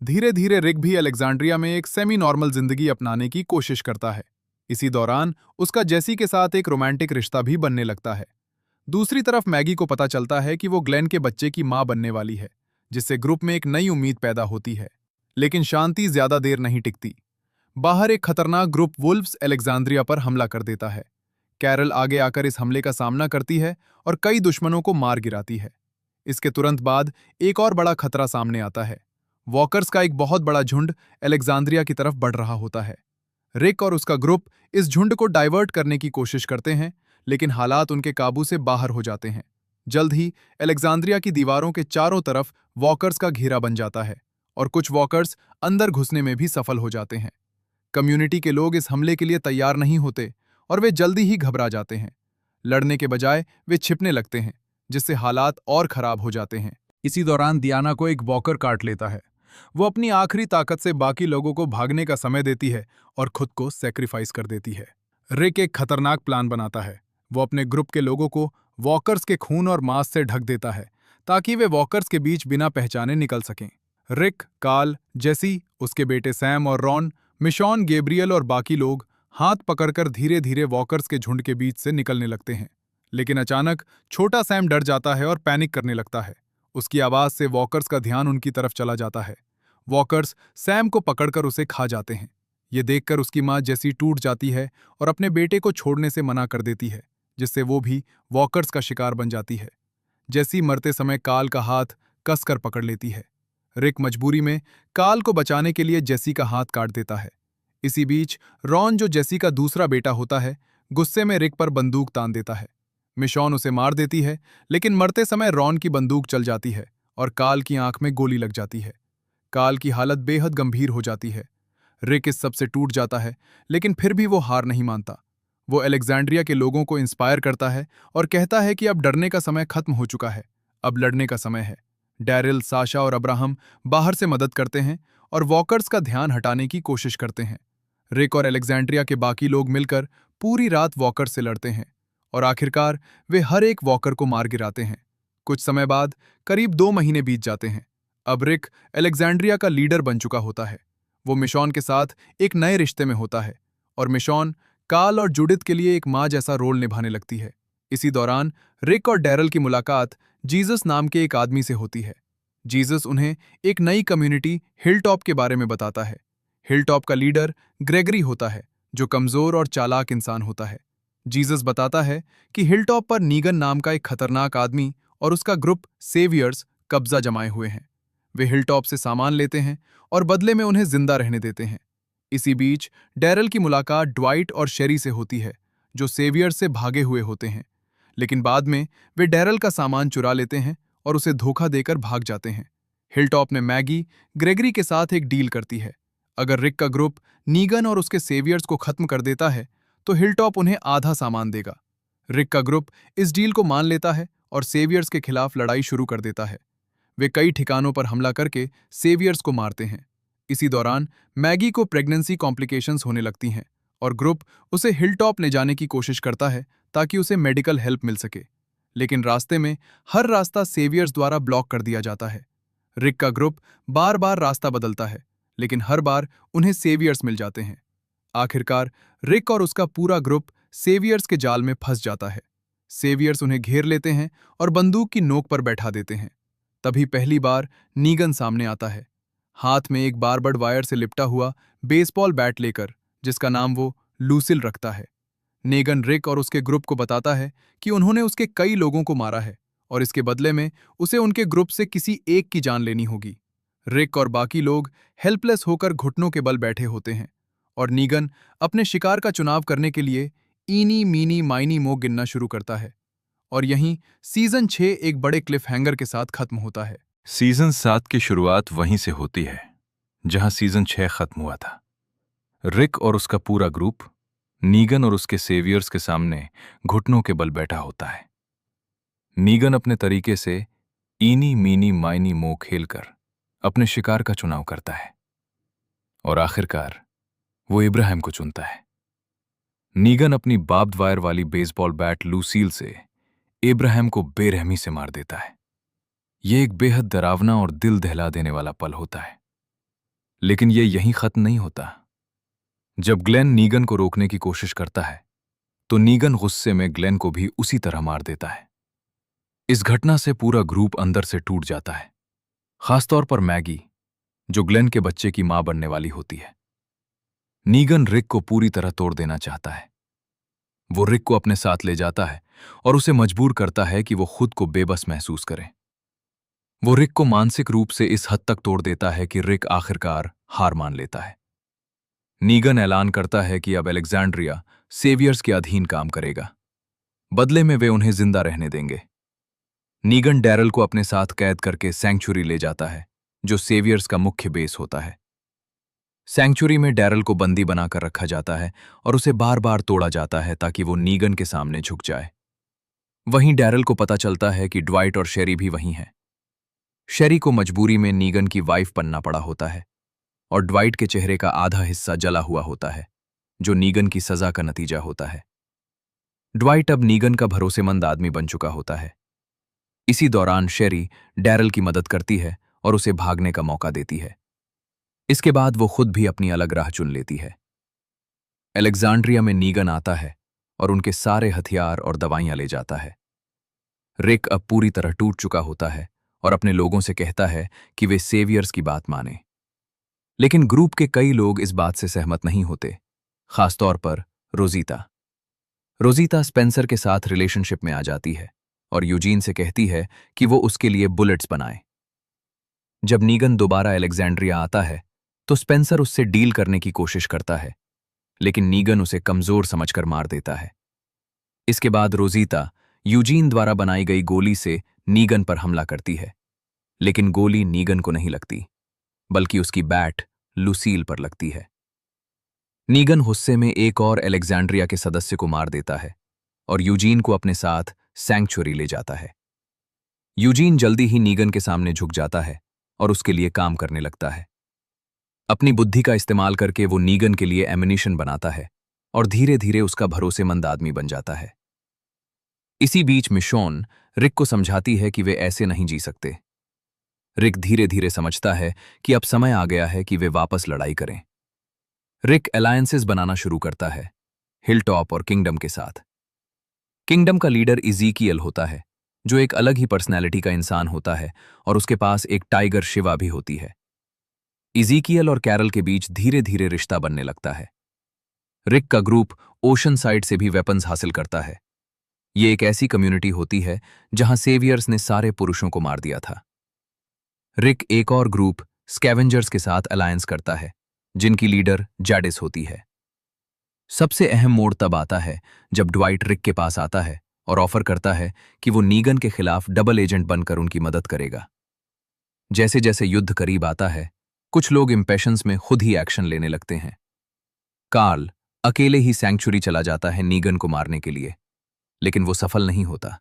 धीरे धीरे रिक भी अलेक्जेंड्रिया में एक सेमी नॉर्मल जिंदगी अपनाने की कोशिश करता है। इसी दौरान उसका जेसी के साथ एक रोमांटिक रिश्ता भी बनने लगता है। दूसरी तरफ मैगी को पता चलता है कि वो ग्लेन के बच्चे की मां बनने वाली है, जिससे ग्रुप में एक नई उम्मीद पैदा होती है। लेकिन शांति ज्यादा देर नहीं टिकती। बाहर एक खतरनाक ग्रुप वुल्व्स अलेक्जेंड्रिया पर हमला कर देता है। कैरल आगे आकर इस हमले का सामना करती है और कई दुश्मनों को मार गिराती है। इसके तुरंत बाद एक और बड़ा खतरा सामने आता है। वॉकर्स का एक बहुत बड़ा झुंड अलेक्जेंड्रिया की तरफ बढ़ रहा होता है। रिक और उसका ग्रुप इस झुंड को डाइवर्ट करने की कोशिश करते हैं, लेकिन हालात उनके काबू से बाहर हो जाते हैं। जल्द ही अलेक्जेंड्रिया की दीवारों के चारों तरफ वॉकर्स का घेरा बन जाता है और कुछ वॉकर्स अंदर घुसने में भी सफल हो जाते हैं। कम्युनिटी के लोग इस हमले के लिए तैयार नहीं होते और वे जल्दी ही घबरा जाते हैं। लड़ने के बजाय वे छिपने लगते हैं, जिससे हालात और खराब हो जाते हैं। इसी दौरान डियाना को एक वॉकर काट लेता है। वो अपनी आखिरी ताकत से बाकी लोगों को भागने का समय देती है और खुद को सैक्रिफाइस कर देती है। रिक एक खतरनाक प्लान बनाता है। वो अपने ग्रुप के लोगों को वॉकर्स के खून और मांस से ढक देता है, ताकि वे वॉकर्स के बीच बिना पहचाने निकल सकें। रिक, कार्ल, जेसी, उसके बेटे सैम और रॉन, मिशॉन, गैब्रियल और बाकी लोग हाथ पकड़कर धीरे धीरे वॉकर्स के झुंड के बीच से निकलने लगते हैं। लेकिन अचानक छोटा सैम डर जाता है और पैनिक करने लगता है। उसकी आवाज से वॉकर्स का ध्यान उनकी तरफ चला जाता है। वॉकर्स सैम को पकड़कर उसे खा जाते हैं। ये देखकर उसकी मां जेसी टूट जाती है और अपने बेटे को छोड़ने से मना कर देती है, जिससे वो भी वॉकर्स का शिकार बन जाती है। जेसी मरते समय कार्ल का हाथ कसकर पकड़ लेती है। रिक मजबूरी में कार्ल को बचाने के लिए जेसी का हाथ काट देता है। इसी बीच रॉन, जो जेसी का दूसरा बेटा होता है, गुस्से में रिक पर बंदूक तान देता है। मिशॉन उसे मार देती है, लेकिन मरते समय रॉन की बंदूक चल जाती है और काल की आंख में गोली लग जाती है। काल की हालत बेहद गंभीर हो जाती है। रिक इस सबसे टूट जाता है, लेकिन फिर भी वो हार नहीं मानता। वो अलेक्जेंड्रिया के लोगों को इंस्पायर करता है और कहता है कि अब डरने का समय खत्म हो चुका है, अब लड़ने का समय है। डैरिल, साशा और अब्राहम बाहर से मदद करते हैं और वॉकर्स का ध्यान हटाने की कोशिश करते हैं। रिक और अलेक्जेंड्रिया के बाकी लोग मिलकर पूरी रात वॉकर से लड़ते हैं और आखिरकार वे हर एक वॉकर को मार गिराते हैं। कुछ समय बाद करीब 2 महीने बीत जाते हैं। अब रिक अलेक्जेंड्रिया का लीडर बन चुका होता है। वो मिशॉन के साथ एक नए रिश्ते में होता है और मिशॉन काल और जुडिथ के लिए एक माँ जैसा रोल निभाने लगती है। इसी दौरान रिक और डैरल की मुलाकात जीसस नाम के एक आदमी से होती है। जीसस उन्हें एक नई कम्युनिटी हिलटॉप के बारे में बताता है। हिलटॉप का लीडर ग्रेगरी होता है, जो कमजोर और चालाक इंसान होता है। जीसस बताता है कि हिलटॉप पर नीगन नाम का एक खतरनाक आदमी और उसका ग्रुप सेवियर्स कब्जा जमाए हुए हैं। वे हिलटॉप से सामान लेते हैं और बदले में उन्हें जिंदा रहने देते हैं। इसी बीच डैरल की मुलाकात ड्वाइट और शेरी से होती है, जो सेवियर्स से भागे हुए होते हैं। लेकिन बाद में वे डैरल का सामान चुरा लेते हैं और उसे धोखा देकर भाग जाते हैं। हिलटॉप ने मैगी ग्रेगरी के साथ एक डील करती है। अगर रिक का ग्रुप नीगन और उसके सेवियर्स को खत्म कर देता है, तो हिलटॉप उन्हें आधा सामान देगा। रिक का ग्रुप इस डील को मान लेता है और सेवियर्स के खिलाफ लड़ाई शुरू कर देता है। वे कई ठिकानों पर हमला करके सेवियर्स को मारते हैं। इसी दौरान मैगी को प्रेगनेंसी कॉम्प्लिकेशंस होने लगती हैं और ग्रुप उसे हिलटॉप ले जाने की कोशिश करता है ताकि उसे मेडिकल हेल्प मिल सके। लेकिन रास्ते में हर रास्ता सेवियर्स द्वारा ब्लॉक कर दिया जाता है। रिक का ग्रुप बार बार रास्ता बदलता है, लेकिन हर बार उन्हें सेवियर्स मिल जाते हैं। आखिरकार रिक और उसका पूरा ग्रुप सेवियर्स के जाल में फंस जाता है। सेवियर्स उन्हें घेर लेते हैं और बंदूक की नोक पर बैठा देते हैं। तभी पहली बार नीगन सामने आता है, हाथ में एक बारबर्ड वायर से लिपटा हुआ बेसबॉल बैट लेकर, जिसका नाम वो लूसिल रखता है। नेगन रिक और उसके ग्रुप को बताता है कि उन्होंने उसके कई लोगों को मारा है और इसके बदले में उसे उनके ग्रुप से किसी एक की जान लेनी होगी। रिक और बाकी लोग हेल्पलेस होकर घुटनों के बल बैठे होते हैं और नीगन अपने शिकार का चुनाव करने के लिए ईनी मीनी माइनी मो गिनना शुरू करता है। और यहीं सीजन 6 एक बड़े क्लिफ हैंगर के साथ खत्म होता है। सीजन 7 की शुरुआत वहीं से होती है जहां सीजन 6 खत्म हुआ था। रिक और उसका पूरा ग्रुप नीगन और उसके सेवियर्स के सामने घुटनों के बल बैठा होता है। नीगन अपने तरीके से ईनी मीनी माइनी मो खेलकर अपने शिकार का चुनाव करता है और आखिरकार वो इब्राहिम को चुनता है। नीगन अपनी बार्ब्ड वायर वाली बेसबॉल बैट लूसील से इब्राहिम को बेरहमी से मार देता है। यह एक बेहद डरावना और दिल दहला देने वाला पल होता है। लेकिन यह यहीं खत्म नहीं होता। जब ग्लेन नीगन को रोकने की कोशिश करता है, तो नीगन गुस्से में ग्लेन को भी उसी तरह मार देता है। इस घटना से पूरा ग्रुप अंदर से टूट जाता है, खासतौर पर मैगी, जो ग्लेन के बच्चे की मां बनने वाली होती है। नीगन रिक को पूरी तरह तोड़ देना चाहता है। वो रिक को अपने साथ ले जाता है और उसे मजबूर करता है कि वो खुद को बेबस महसूस करे। वो रिक को मानसिक रूप से इस हद तक तोड़ देता है कि रिक आखिरकार हार मान लेता है। नीगन ऐलान करता है कि अब अलेक्जेंड्रिया सेवियर्स के अधीन काम करेगा। बदले में वे उन्हें जिंदा रहने देंगे। नीगन डैरल को अपने साथ कैद करके सैंक्चुरी ले जाता है, जो सेवियर्स का मुख्य बेस होता है। सैंक्चुरी में डैरल को बंदी बनाकर रखा जाता है और उसे बार बार तोड़ा जाता है ताकि वो नीगन के सामने झुक जाए। वहीं डैरल को पता चलता है कि ड्वाइट और शेरी भी वहीं हैं। शेरी को मजबूरी में नीगन की वाइफ बनना पड़ा होता है और ड्वाइट के चेहरे का आधा हिस्सा जला हुआ होता है, जो नीगन की सजा का नतीजा होता है। ड्वाइट अब नीगन का भरोसेमंद आदमी बन चुका होता है। इसी दौरान शेरी डैरल की मदद करती है और उसे भागने का मौका देती है। इसके बाद वो खुद भी अपनी अलग राह चुन लेती है। अलेक्जेंड्रिया में नीगन आता है और उनके सारे हथियार और दवाइयां ले जाता है। रिक अब पूरी तरह टूट चुका होता है और अपने लोगों से कहता है कि वे सेवियर्स की बात माने। लेकिन ग्रुप के कई लोग इस बात से सहमत नहीं होते, खासतौर पर रोजीता। रोजीता स्पेंसर के साथ रिलेशनशिप में आ जाती है और यूजीन से कहती है कि वो उसके लिए बुलेट्स बनाए। जब नीगन दोबारा अलेक्जेंड्रिया आता है, तो स्पेंसर उससे डील करने की कोशिश करता है, लेकिन नीगन उसे कमजोर समझकर मार देता है। इसके बाद रोजीता यूजीन द्वारा बनाई गई गोली से नीगन पर हमला करती है, लेकिन गोली नीगन को नहीं लगती, बल्कि उसकी बैट लुसील पर लगती है। नीगन गुस्से में एक और अलेक्जेंड्रिया के सदस्य को मार देता है और यूजीन को अपने साथ सैंक्चुरी ले जाता है। यूजीन जल्दी ही नीगन के सामने झुक जाता है और उसके लिए काम करने लगता है। अपनी बुद्धि का इस्तेमाल करके वो नीगन के लिए एमिनिशन बनाता है और धीरे धीरे उसका भरोसेमंद आदमी बन जाता है। इसी बीच मिशोन रिक को समझाती है कि वे ऐसे नहीं जी सकते। रिक धीरे धीरे समझता है कि अब समय आ गया है कि वे वापस लड़ाई करें। रिक अलायंसेस बनाना शुरू करता है, हिलटॉप और किंगडम के साथ। किंगडम का लीडर इज़ीकियल होता है, जो एक अलग ही पर्सनैलिटी का इंसान होता है, और उसके पास एक टाइगर शिवा भी होती है। इज़ीकियल और कैरल के बीच धीरे धीरे रिश्ता बनने लगता है। रिक का ग्रुप ओशन साइड से भी वेपन्स हासिल करता है। ये एक ऐसी कम्युनिटी होती है जहां सेवियर्स ने सारे पुरुषों को मार दिया था। रिक एक और ग्रुप स्कैवेंजर्स के साथ अलायंस करता है, जिनकी लीडर जैडिस होती है। सबसे अहम मोड़ तब आता है जब ड्वाइट रिक के पास आता है और ऑफर करता है कि वो नीगन के खिलाफ डबल एजेंट बनकर उनकी मदद करेगा। जैसे जैसे युद्ध करीब आता है, कुछ लोग इम्पेशंस में खुद ही एक्शन लेने लगते हैं। कार्ल अकेले ही सैंक्चुरी चला जाता है नीगन को मारने के लिए, लेकिन वो सफल नहीं होता।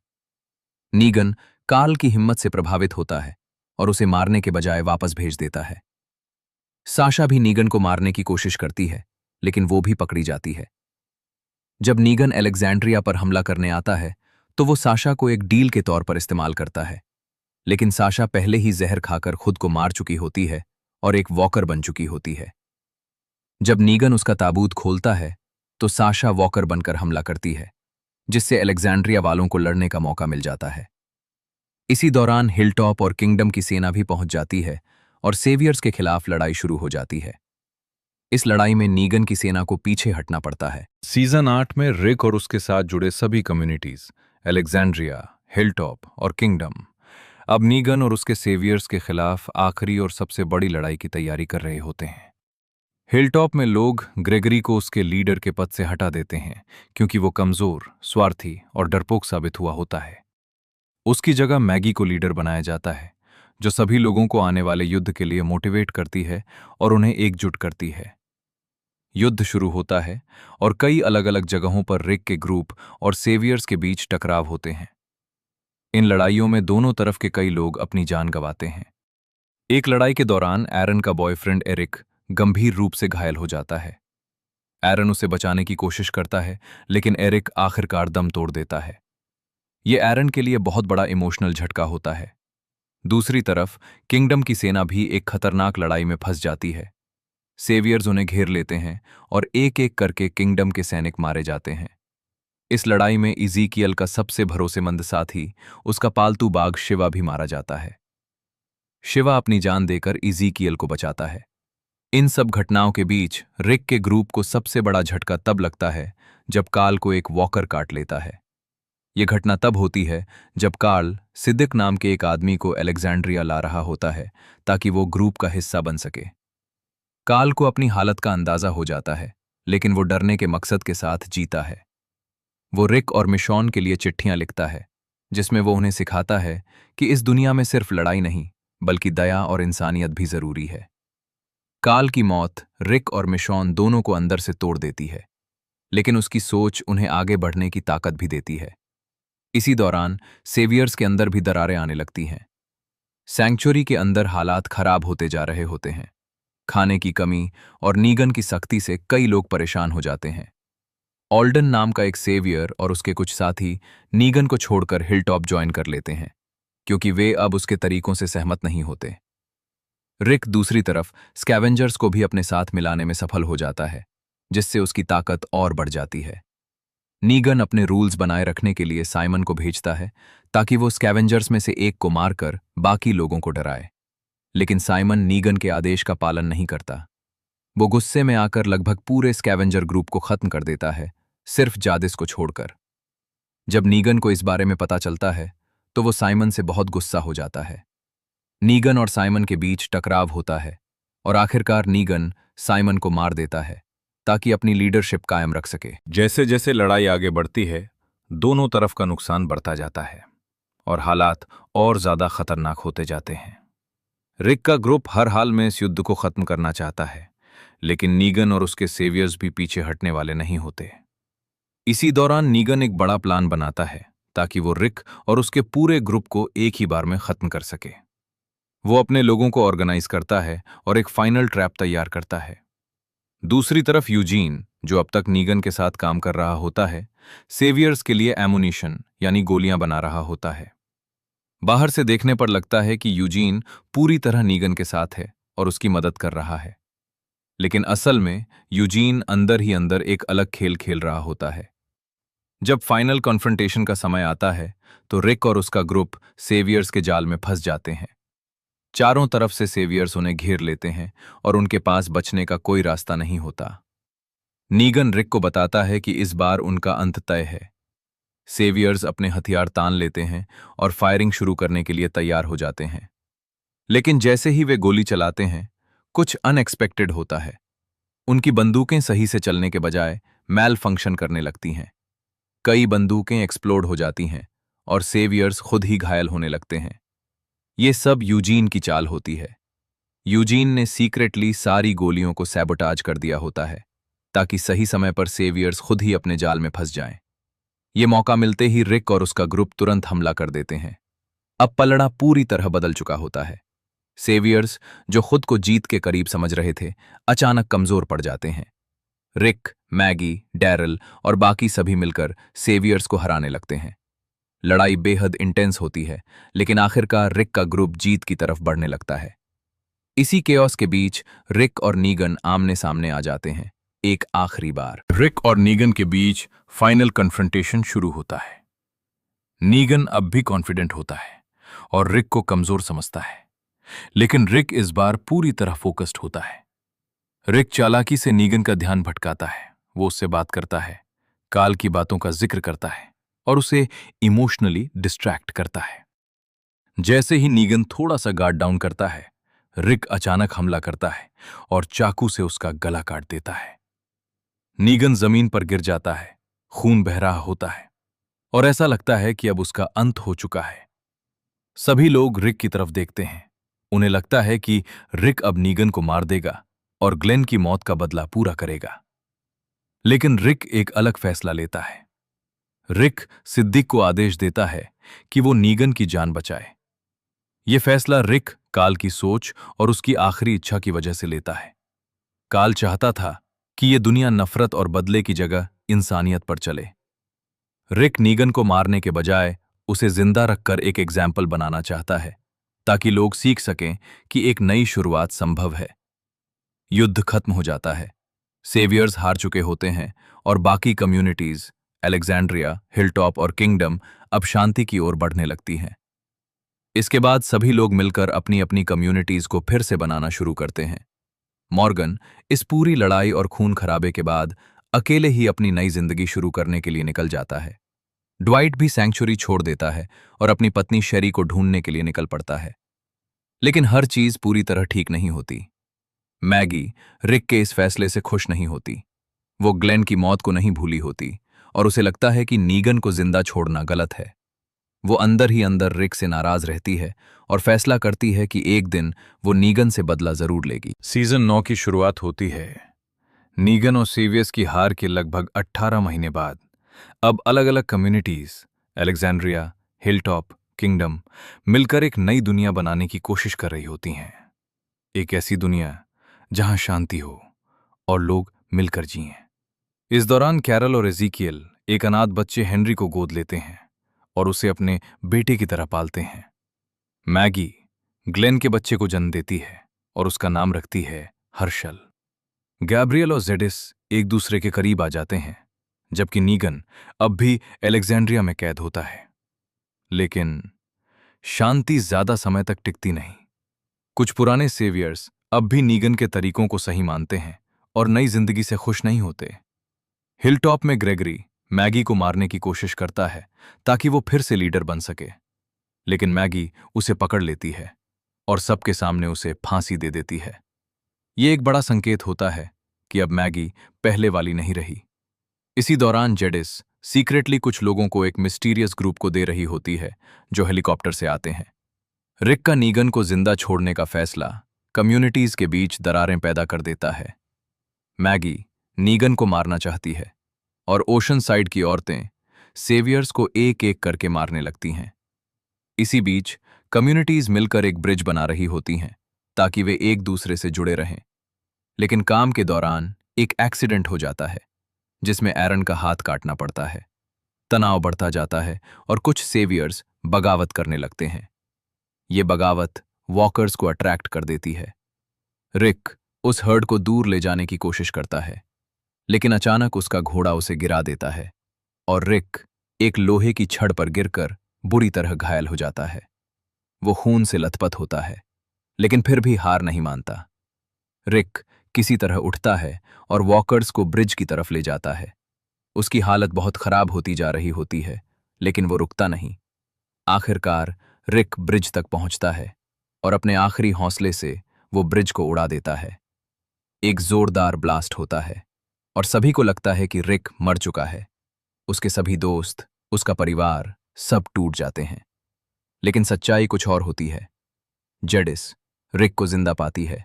नीगन कार्ल की हिम्मत से प्रभावित होता है और उसे मारने के बजाय वापस भेज देता है। साशा भी नीगन को मारने की कोशिश करती है, लेकिन वो भी पकड़ी जाती है। जब नीगन अलेक्जेंड्रिया पर हमला करने आता है, तो वो साशा को एक डील के तौर पर इस्तेमाल करता है, लेकिन साशा पहले ही जहर खाकर खुद को मार चुकी होती है और एक वॉकर बन चुकी होती है। जब नीगन उसका ताबूत खोलता है, तो साशा वॉकर बनकर हमला करती है, जिससे अलेक्जेंड्रिया वालों को लड़ने का मौका मिल जाता है। इसी दौरान हिलटॉप और किंगडम की सेना भी पहुंच जाती है और सेवियर्स के खिलाफ लड़ाई शुरू हो जाती है। इस लड़ाई में नीगन की सेना को पीछे हटना पड़ता है। सीजन 8 में रिक और उसके साथ जुड़े सभी कम्युनिटीज, अलेक्जेंड्रिया, हिलटॉप और किंगडम, अब नीगन और उसके सेवियर्स के खिलाफ आखिरी और सबसे बड़ी लड़ाई की तैयारी कर रहे होते हैं। हिलटॉप में लोग ग्रेगरी को उसके लीडर के पद से हटा देते हैं, क्योंकि वो कमजोर, स्वार्थी और डरपोक साबित हुआ होता है। उसकी जगह मैगी को लीडर बनाया जाता है, जो सभी लोगों को आने वाले युद्ध के लिए मोटिवेट करती है और उन्हें एकजुट करती है। युद्ध शुरू होता है और कई अलग अलग जगहों पर रिक के ग्रुप और सेवियर्स के बीच टकराव होते हैं। इन लड़ाइयों में दोनों तरफ के कई लोग अपनी जान गंवाते हैं। एक लड़ाई के दौरान एरन का बॉयफ्रेंड एरिक गंभीर रूप से घायल हो जाता है। एरन उसे बचाने की कोशिश करता है, लेकिन एरिक आखिरकार दम तोड़ देता है। यह एरन के लिए बहुत बड़ा इमोशनल झटका होता है। दूसरी तरफ किंगडम की सेना भी एक खतरनाक लड़ाई में फंस जाती है। सेवियर्स उन्हें घेर लेते हैं और एक एक करके किंगडम के सैनिक मारे जाते हैं। इस लड़ाई में इज़ीकियल का सबसे भरोसेमंद साथी, उसका पालतू बाघ शिवा भी मारा जाता है। शिवा अपनी जान देकर इज़ीकियल को बचाता है। इन सब घटनाओं के बीच रिक के ग्रुप को सबसे बड़ा झटका तब लगता है जब कार्ल को एक वॉकर काट लेता है। यह घटना तब होती है जब कार्ल सिद्दिक नाम के एक आदमी को अलेक्जेंड्रिया ला रहा होता है ताकि वो ग्रुप का हिस्सा बन सके। कार्ल को अपनी हालत का अंदाजा हो जाता है, लेकिन वो डरने के मकसद के साथ जीता है। वो रिक और मिशॉन के लिए चिट्ठियां लिखता है, जिसमें वो उन्हें सिखाता है कि इस दुनिया में सिर्फ लड़ाई नहीं, बल्कि दया और इंसानियत भी जरूरी है। कार्ल की मौत रिक और मिशॉन दोनों को अंदर से तोड़ देती है, लेकिन उसकी सोच उन्हें आगे बढ़ने की ताकत भी देती है। इसी दौरान सेवियर्स के अंदर भी दरारें आने लगती हैं। सैंक्चुरी के अंदर हालात खराब होते जा रहे होते हैं। खाने की कमी और नीगन की सख्ती से कई लोग परेशान हो जाते हैं। ऑल्डन नाम का एक सेवियर और उसके कुछ साथी नीगन को छोड़कर हिलटॉप ज्वाइन कर लेते हैं, क्योंकि वे अब उसके तरीकों से सहमत नहीं होते। रिक दूसरी तरफ स्कैवेंजर्स को भी अपने साथ मिलाने में सफल हो जाता है, जिससे उसकी ताकत और बढ़ जाती है। नीगन अपने रूल्स बनाए रखने के लिए साइमन को भेजता है ताकि वो स्कैवेंजर्स में से एक को मारकर बाकी लोगों को डराए, लेकिन साइमन नीगन के आदेश का पालन नहीं करता। वो गुस्से में आकर लगभग पूरे स्कैवेंजर ग्रुप को खत्म कर देता है, सिर्फ जादिस को छोड़कर। जब नीगन को इस बारे में पता चलता है, तो वो साइमन से बहुत गुस्सा हो जाता है। नीगन और साइमन के बीच टकराव होता है और आखिरकार नीगन साइमन को मार देता है ताकि अपनी लीडरशिप कायम रख सके। जैसे जैसे लड़ाई आगे बढ़ती है, दोनों तरफ का नुकसान बढ़ता जाता है और हालात और ज्यादा खतरनाक होते जाते हैं। रिक का ग्रुप हर हाल में इस युद्ध को खत्म करना चाहता है, लेकिन नीगन और उसके सेवियर्स भी पीछे हटने वाले नहीं होते। इसी दौरान नीगन एक बड़ा प्लान बनाता है ताकि वो रिक और उसके पूरे ग्रुप को एक ही बार में खत्म कर सके। वो अपने लोगों को ऑर्गेनाइज करता है और एक फाइनल ट्रैप तैयार करता है। दूसरी तरफ यूजीन, जो अब तक नीगन के साथ काम कर रहा होता है, सेवियर्स के लिए एमुनिशन यानी गोलियां बना रहा होता है। बाहर से देखने पर लगता है कि यूजीन पूरी तरह नीगन के साथ है और उसकी मदद कर रहा है, लेकिन असल में यूजीन अंदर ही अंदर एक अलग खेल खेल रहा होता है। जब फाइनल कॉन्फ्रंटेशन का समय आता है तो रिक और उसका ग्रुप सेवियर्स के जाल में फंस जाते हैं। चारों तरफ से सेवियर्स उन्हें घेर लेते हैं और उनके पास बचने का कोई रास्ता नहीं होता। नीगन रिक को बताता है कि इस बार उनका अंत तय है। सेवियर्स अपने हथियार तान लेते हैं और फायरिंग शुरू करने के लिए तैयार हो जाते हैं, लेकिन जैसे ही वे गोली चलाते हैं, कुछ अनएक्सपेक्टेड होता है। उनकी बंदूकें सही से चलने के बजाय मैल फंक्शन करने लगती हैं। कई बंदूकें एक्सप्लोड हो जाती हैं और सेवियर्स खुद ही घायल होने लगते हैं। ये सब यूजीन की चाल होती है। यूजीन ने सीक्रेटली सारी गोलियों को सैबोटाज कर दिया होता है ताकि सही समय पर सेवियर्स खुद ही अपने जाल में फंस जाएं। ये मौका मिलते ही रिक और उसका ग्रुप तुरंत हमला कर देते हैं। अब पलड़ा पूरी तरह बदल चुका होता है। सेवियर्स, जो खुद को जीत के करीब समझ रहे थे, अचानक कमजोर पड़ जाते हैं। रिक, मैगी, डैरल और बाकी सभी मिलकर सेवियर्स को हराने लगते हैं। लड़ाई बेहद इंटेंस होती है, लेकिन आखिरकार रिक का ग्रुप जीत की तरफ बढ़ने लगता है। इसी केओस के बीच रिक और नीगन आमने सामने आ जाते हैं, एक आखिरी बार। रिक और नीगन के बीच फाइनल कन्फ्रंटेशन शुरू होता है। नीगन अब भी कॉन्फिडेंट होता है और रिक को कमजोर समझता है, लेकिन रिक इस बार पूरी तरह फोकस्ड होता है। रिक चालाकी से नीगन का ध्यान भटकाता है। वो उससे बात करता है, काल की बातों का जिक्र करता है और उसे इमोशनली डिस्ट्रैक्ट करता है। जैसे ही नीगन थोड़ा सा गार्ड डाउन करता है, रिक अचानक हमला करता है और चाकू से उसका गला काट देता है। नीगन जमीन पर गिर जाता है, खून बह रहा होता है और ऐसा लगता है कि अब उसका अंत हो चुका है। सभी लोग रिक की तरफ देखते हैं। उन्हें लगता है कि रिक अब नीगन को मार देगा और ग्लेन की मौत का बदला पूरा करेगा। लेकिन रिक एक अलग फैसला लेता है। रिक सिद्दीक को आदेश देता है कि वो नीगन की जान बचाए। यह फैसला रिक काल की सोच और उसकी आखिरी इच्छा की वजह से लेता है। काल चाहता था कि यह दुनिया नफरत और बदले की जगह इंसानियत पर चले। रिक नीगन को मारने के बजाय उसे जिंदा रखकर एक एग्जाम्पल बनाना चाहता है, ताकि लोग सीख सकें कि एक नई शुरुआत संभव है। युद्ध खत्म हो जाता है। सेवियर्स हार चुके होते हैं और बाकी कम्युनिटीज, अलेक्जेंड्रिया, हिलटॉप और किंगडम, अब शांति की ओर बढ़ने लगती हैं। इसके बाद सभी लोग मिलकर अपनी अपनी कम्युनिटीज को फिर से बनाना शुरू करते हैं। मॉर्गन इस पूरी लड़ाई और खून खराबे के बाद अकेले ही अपनी नई जिंदगी शुरू करने के लिए निकल जाता है। ड्वाइट भी सैंक्चुरी छोड़ देता है और अपनी पत्नी शेरी को ढूंढने के लिए निकल पड़ता है। लेकिन हर चीज पूरी तरह ठीक नहीं होती। मैगी रिक के इस फैसले से खुश नहीं होती। वो ग्लेन की मौत को नहीं भूली होती और उसे लगता है कि नीगन को जिंदा छोड़ना गलत है। वो अंदर ही अंदर रिक से नाराज रहती है और फैसला करती है कि एक दिन वो नीगन से बदला जरूर लेगी। सीजन 9 की शुरुआत होती है। नीगन और सेवियर्स की हार के लगभग 18 महीने बाद अब अलग अलग कम्युनिटीज, अलेक्जेंड्रिया, हिलटॉप, किंगडम मिलकर एक नई दुनिया बनाने की कोशिश कर रही होती हैं। एक ऐसी दुनिया जहां शांति हो और लोग मिलकर जिएं। इस दौरान कैरल और एज़ेकिएल एक अनाथ बच्चे हेनरी को गोद लेते हैं और उसे अपने बेटे की तरह पालते हैं। मैगी ग्लेन के बच्चे को जन्म देती है और उसका नाम रखती है हर्षल। गैब्रियल और जेडिस एक दूसरे के करीब आ जाते हैं, जबकि नीगन अब भी अलेक्जेंड्रिया में कैद होता है। लेकिन शांति ज्यादा समय तक टिकती नहीं। कुछ पुराने सेवियर्स अब भी नीगन के तरीकों को सही मानते हैं और नई जिंदगी से खुश नहीं होते। हिलटॉप में ग्रेगरी मैगी को मारने की कोशिश करता है ताकि वो फिर से लीडर बन सके, लेकिन मैगी उसे पकड़ लेती है और सबके सामने उसे फांसी दे देती है। ये एक बड़ा संकेत होता है कि अब मैगी पहले वाली नहीं रही। इसी दौरान जेडिस सीक्रेटली कुछ लोगों को एक मिस्टीरियस ग्रुप को दे रही होती है जो हेलीकॉप्टर से आते हैं। रिक का नीगन को जिंदा छोड़ने का फैसला कम्युनिटीज के बीच दरारें पैदा कर देता है। मैगी नीगन को मारना चाहती है और ओशन साइड की औरतें सेवियर्स को एक एक करके मारने लगती हैं। इसी बीच कम्युनिटीज मिलकर एक ब्रिज बना रही होती हैं ताकि वे एक दूसरे से जुड़े रहें। लेकिन काम के दौरान एक एक्सीडेंट हो जाता है जिसमें एरन का हाथ काटना पड़ता है। तनाव बढ़ता जाता है और कुछ सेवियर्स बगावत करने लगते हैं। ये बगावत वॉकर्स को अट्रैक्ट कर देती है। रिक उस हर्ड को दूर ले जाने की कोशिश करता है, लेकिन अचानक उसका घोड़ा उसे गिरा देता है और रिक एक लोहे की छड़ पर गिरकर बुरी तरह घायल हो जाता है। वो खून से लथपथ होता है, लेकिन फिर भी हार नहीं मानता। रिक किसी तरह उठता है और वॉकर्स को ब्रिज की तरफ ले जाता है। उसकी हालत बहुत खराब होती जा रही होती है, लेकिन वो रुकता नहीं। आखिरकार रिक ब्रिज तक पहुंचता है और अपने आखिरी हौसले से वो ब्रिज को उड़ा देता है। एक जोरदार ब्लास्ट होता है और सभी को लगता है कि रिक मर चुका है। उसके सभी दोस्त, उसका परिवार सब टूट जाते हैं। लेकिन सच्चाई कुछ और होती है। जेडिस रिक को जिंदा पाती है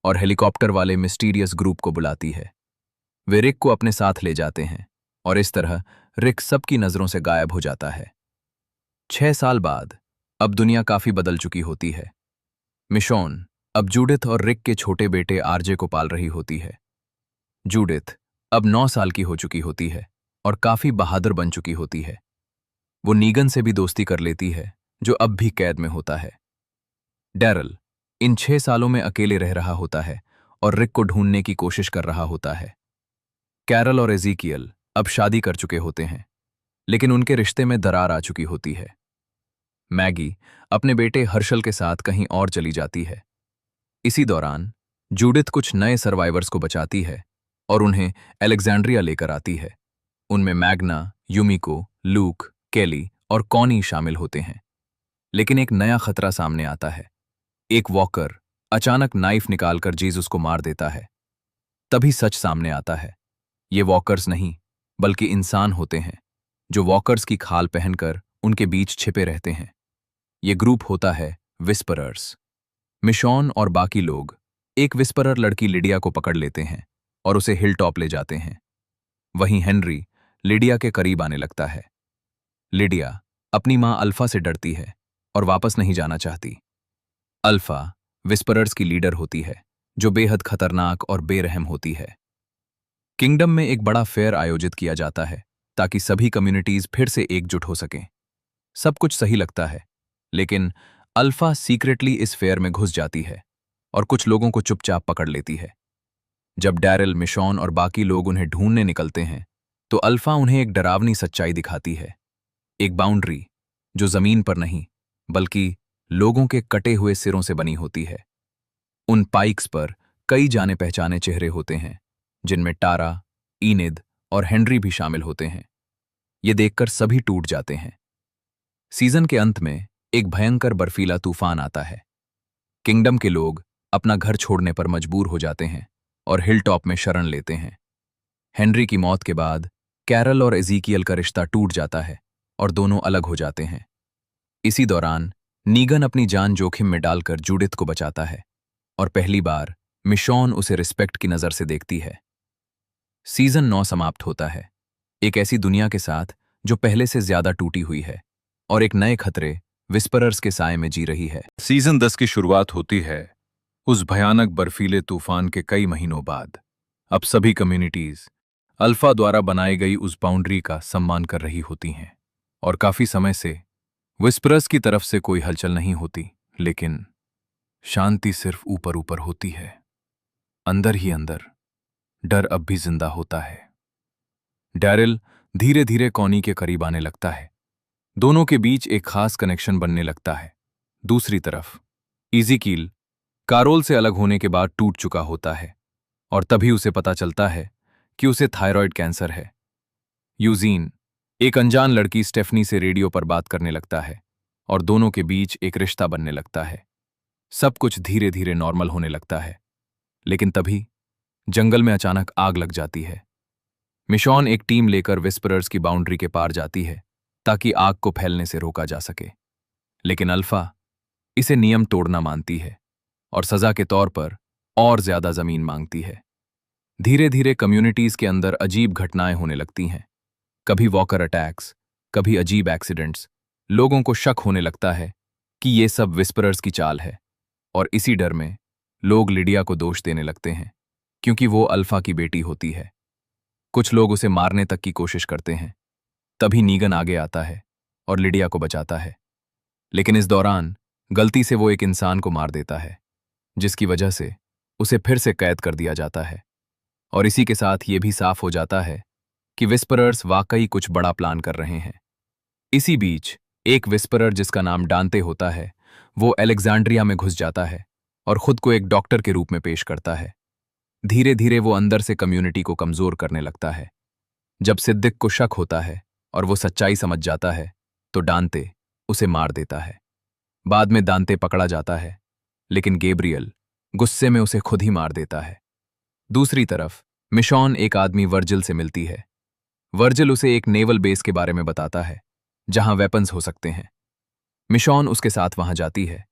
और हेलीकॉप्टर वाले मिस्टीरियस ग्रुप को बुलाती है। वे रिक को अपने साथ ले जाते हैं और इस तरह रिक सबकी नजरों से गायब हो जाता है। 6 साल बाद अब दुनिया काफी बदल चुकी होती है। मिशॉन अब जूडिथ और रिक के छोटे बेटे आरजे को पाल रही होती है। जूडिथ अब 9 साल की हो चुकी होती है और काफी बहादुर बन चुकी होती है। वो नीगन से भी दोस्ती कर लेती है जो अब भी कैद में होता है। डैरल इन 6 सालों में अकेले रह रहा होता है और रिक को ढूंढने की कोशिश कर रहा होता है। कैरल और एज़ेकियल अब शादी कर चुके होते हैं, लेकिन उनके रिश्ते में दरार आ चुकी होती है। मैगी अपने बेटे हर्षल के साथ कहीं और चली जाती है। इसी दौरान जूडिथ कुछ नए सर्वाइवर्स को बचाती है और उन्हें अलेक्जेंड्रिया लेकर आती है। उनमें मैग्ना, यूमिको, लूक, केली और कॉनी शामिल होते हैं। लेकिन एक नया खतरा सामने आता है। एक वॉकर अचानक नाइफ निकालकर जीसस को मार देता है। तभी सच सामने आता है। ये वॉकर्स नहीं, बल्कि इंसान होते हैं जो वॉकर्स की खाल पहनकर उनके बीच छिपे रहते हैं। ये ग्रुप होता है विस्परर्स। मिशॉन और बाकी लोग एक विस्परर लड़की लिडिया को पकड़ लेते हैं और उसे हिल टॉप ले जाते हैं। वहीं हेनरी लिडिया के करीब आने लगता है। लिडिया अपनी मां अल्फा से डरती है और वापस नहीं जाना चाहती। अल्फा विस्परर्स की लीडर होती है जो बेहद खतरनाक और बेरहम होती है। किंगडम में एक बड़ा फेयर आयोजित किया जाता है ताकि सभी कम्युनिटीज फिर से एकजुट हो सकें। सब कुछ सही लगता है, लेकिन अल्फा सीक्रेटली इस फेयर में घुस जाती है और कुछ लोगों को चुपचाप पकड़ लेती है। जब डैरल, मिशॉन और बाकी लोग उन्हें ढूंढने निकलते हैं तो अल्फा उन्हें एक डरावनी सच्चाई दिखाती है। एक बाउंड्री जो जमीन पर नहीं बल्कि लोगों के कटे हुए सिरों से बनी होती है। उन पाइक्स पर कई जाने पहचाने चेहरे होते हैं, जिनमें टारा, ईनिद और हेनरी भी शामिल होते हैं। ये देखकर सभी टूट जाते हैं। सीजन के अंत में एक भयंकर बर्फीला तूफान आता है। किंगडम के लोग अपना घर छोड़ने पर मजबूर हो जाते हैं और हिल टॉप में शरण लेते हैं। हेनरी की मौत के बाद कैरल और एज़ेकियल का रिश्ता टूट जाता है और दोनों अलग हो जाते हैं। इसी दौरान नीगन अपनी जान जोखिम में डालकर जूडिथ को बचाता है और पहली बार मिशॉन उसे रिस्पेक्ट की नज़र से देखती है। सीजन 9 समाप्त होता है, एक ऐसी दुनिया के साथ जो पहले से ज्यादा टूटी हुई है और एक नए खतरे विस्परर्स के साए में जी रही है। सीजन 10 की शुरुआत होती है उस भयानक बर्फीले तूफान के कई महीनों बाद। अब सभी कम्युनिटीज अल्फा द्वारा बनाई गई उस बाउंड्री का सम्मान कर रही होती हैं और काफी समय से विस्परर्स की तरफ से कोई हलचल नहीं होती, लेकिन शांति सिर्फ ऊपर ऊपर होती है। अंदर ही अंदर डर अब भी जिंदा होता है। डैरिल धीरे धीरे कॉनी के करीब आने लगता है। दोनों के बीच एक खास कनेक्शन बनने लगता है। दूसरी तरफ एज़ेकियल कारोल से अलग होने के बाद टूट चुका होता है और तभी उसे पता चलता है कि उसे थायराइड कैंसर है। यूजीन एक अनजान लड़की स्टेफनी से रेडियो पर बात करने लगता है और दोनों के बीच एक रिश्ता बनने लगता है। सब कुछ धीरे धीरे नॉर्मल होने लगता है, लेकिन तभी जंगल में अचानक आग लग जाती है। मिशॉन एक टीम लेकर विस्परर्स की बाउंड्री के पार जाती है ताकि आग को फैलने से रोका जा सके, लेकिन अल्फा इसे नियम तोड़ना मानती है और सजा के तौर पर और ज्यादा जमीन मांगती है। धीरे धीरे कम्युनिटीज के अंदर अजीब घटनाएं होने लगती हैं। कभी वॉकर अटैक्स, कभी अजीब एक्सीडेंट्स। लोगों को शक होने लगता है कि ये सब विस्परर्स की चाल है, और इसी डर में लोग लिडिया को दोष देने लगते हैं, क्योंकि वो अल्फा की बेटी होती है। कुछ लोग उसे मारने तक की कोशिश करते हैं। तभी नीगन आगे आता है और लिडिया को बचाता है, लेकिन इस दौरान गलती से वो एक इंसान को मार देता है, जिसकी वजह से उसे फिर से कैद कर दिया जाता है। और इसी के साथ ये भी साफ हो जाता है कि विस्परर्स वाकई कुछ बड़ा प्लान कर रहे हैं। इसी बीच एक विस्परर जिसका नाम डांते होता है, वो अलेक्जेंड्रिया में घुस जाता है और खुद को एक डॉक्टर के रूप में पेश करता है। धीरे धीरे वो अंदर से कम्युनिटी को कमजोर करने लगता है। जब सिद्दिक को शक होता है और वो सच्चाई समझ जाता है, तो डांते उसे मार देता है। बाद में दांते पकड़ा जाता है, लेकिन गैब्रियल गुस्से में उसे खुद ही मार देता है। दूसरी तरफ मिशॉन एक आदमी वर्जिल से मिलती है। वर्जिल उसे एक नेवल बेस के बारे में बताता है जहां वेपन्स हो सकते हैं। मिशॉन उसके साथ वहां जाती है,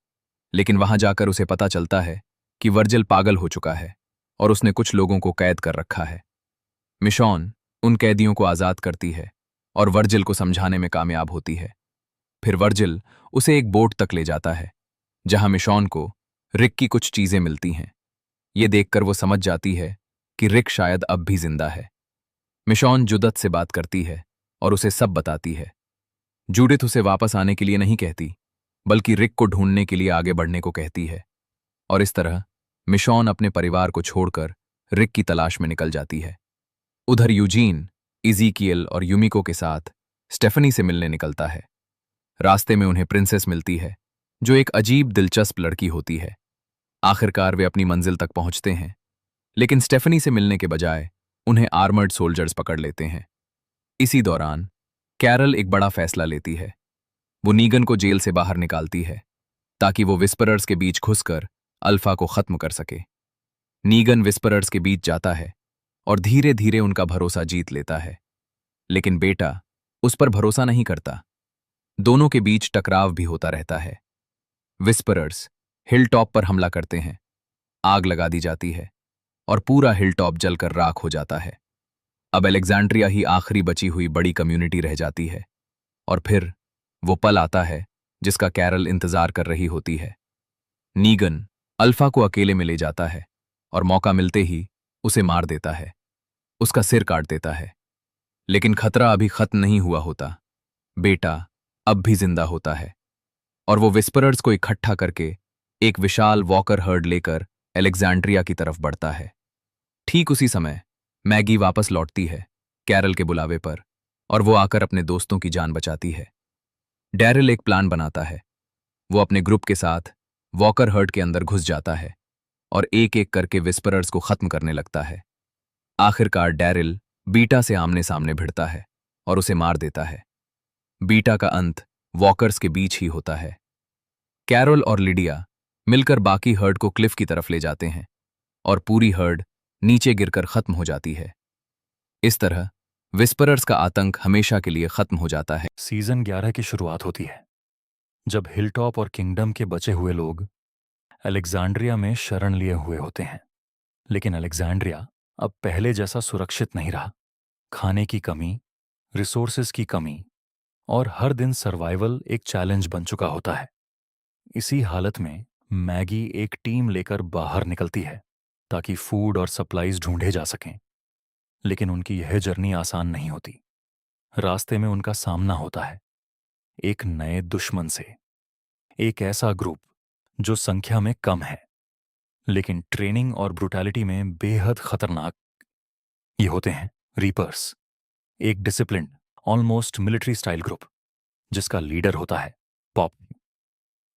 लेकिन वहां जाकर उसे पता चलता है कि वर्जिल पागल हो चुका है और उसने कुछ लोगों को कैद कर रखा है। मिशॉन उन कैदियों को आजाद करती है और वर्जिल को समझाने में कामयाब होती है। फिर वर्जिल उसे एक बोट तक ले जाता है जहां मिशॉन को रिक की कुछ चीजें मिलती हैं। ये देखकर वो समझ जाती है कि रिक शायद अब भी जिंदा है। मिशॉन जुदत से बात करती है और उसे सब बताती है। जूडिथ उसे वापस आने के लिए नहीं कहती, बल्कि रिक को ढूंढने के लिए आगे बढ़ने को कहती है। और इस तरह मिशॉन अपने परिवार को छोड़कर रिक की तलाश में निकल जाती है। उधर यूजीन इज़ीकियल और यूमिको के साथ स्टेफनी से मिलने निकलता है। रास्ते में उन्हें प्रिंसेस मिलती है, जो एक अजीब दिलचस्प लड़की होती है। आखिरकार वे अपनी मंजिल तक पहुंचते हैं, लेकिन स्टेफनी से मिलने के बजाय उन्हें आर्मर्ड सोल्जर्स पकड़ लेते हैं। इसी दौरान कैरल एक बड़ा फैसला लेती है। वो नीगन को जेल से बाहर निकालती है ताकि वो विस्परर्स के बीच घुसकर अल्फा को खत्म कर सके। नीगन विस्परर्स के बीच जाता है और धीरे धीरे उनका भरोसा जीत लेता है, लेकिन बेटा उस पर भरोसा नहीं करता। दोनों के बीच टकराव भी होता रहता है। विस्परर्स हिल टॉप पर हमला करते हैं, आग लगा दी जाती है और पूरा हिल टॉप जलकर राख हो जाता है। अब अलेक्जेंड्रिया ही आखिरी बची हुई बड़ी कम्युनिटी रह जाती है। और फिर वो पल आता है जिसका कैरल इंतजार कर रही होती है। नीगन अल्फा को अकेले में ले जाता है और मौका मिलते ही उसे मार देता है, उसका सिर काट देता है। लेकिन खतरा अभी खत्म नहीं हुआ होता। बेटा अब भी जिंदा होता है और वो विस्परर्स को इकट्ठा करके एक विशाल वॉकर हर्ड लेकर अलेक्जेंड्रिया की तरफ बढ़ता है। ठीक उसी समय मैगी वापस लौटती है कैरल के बुलावे पर, और वो आकर अपने दोस्तों की जान बचाती है। डैरिल एक प्लान बनाता है। वो अपने ग्रुप के साथ वॉकर हर्ड के अंदर घुस जाता है और एक एक करके विस्परर्स को खत्म करने लगता है। आखिरकार डैरिल बीटा से आमने सामने भिड़ता है और उसे मार देता है। बीटा का अंत वॉकर्स के बीच ही होता है। कैरोल और लिडिया मिलकर बाकी हर्ड को क्लिफ की तरफ ले जाते हैं और पूरी हर्ड नीचे गिरकर खत्म हो जाती है। इस तरह विस्परर्स का आतंक हमेशा के लिए खत्म हो जाता है। सीजन 11 की शुरुआत होती है जब हिलटॉप और किंगडम के बचे हुए लोग अलेक्जेंड्रिया में शरण लिए हुए होते हैं। लेकिन अलेक्जेंड्रिया अब पहले जैसा सुरक्षित नहीं रहा। खाने की कमी, रिसोर्सेज की कमी और हर दिन सर्वाइवल एक चैलेंज बन चुका होता है। इसी हालत में मैगी एक टीम लेकर बाहर निकलती है ताकि फूड और सप्लाईज ढूंढे जा सकें। लेकिन उनकी यह जर्नी आसान नहीं होती। रास्ते में उनका सामना होता है एक नए दुश्मन से, एक ऐसा ग्रुप जो संख्या में कम है लेकिन ट्रेनिंग और ब्रुटैलिटी में बेहद खतरनाक। ये होते हैं रीपर्स, एक disciplined almost military style group जिसका लीडर होता है पॉप।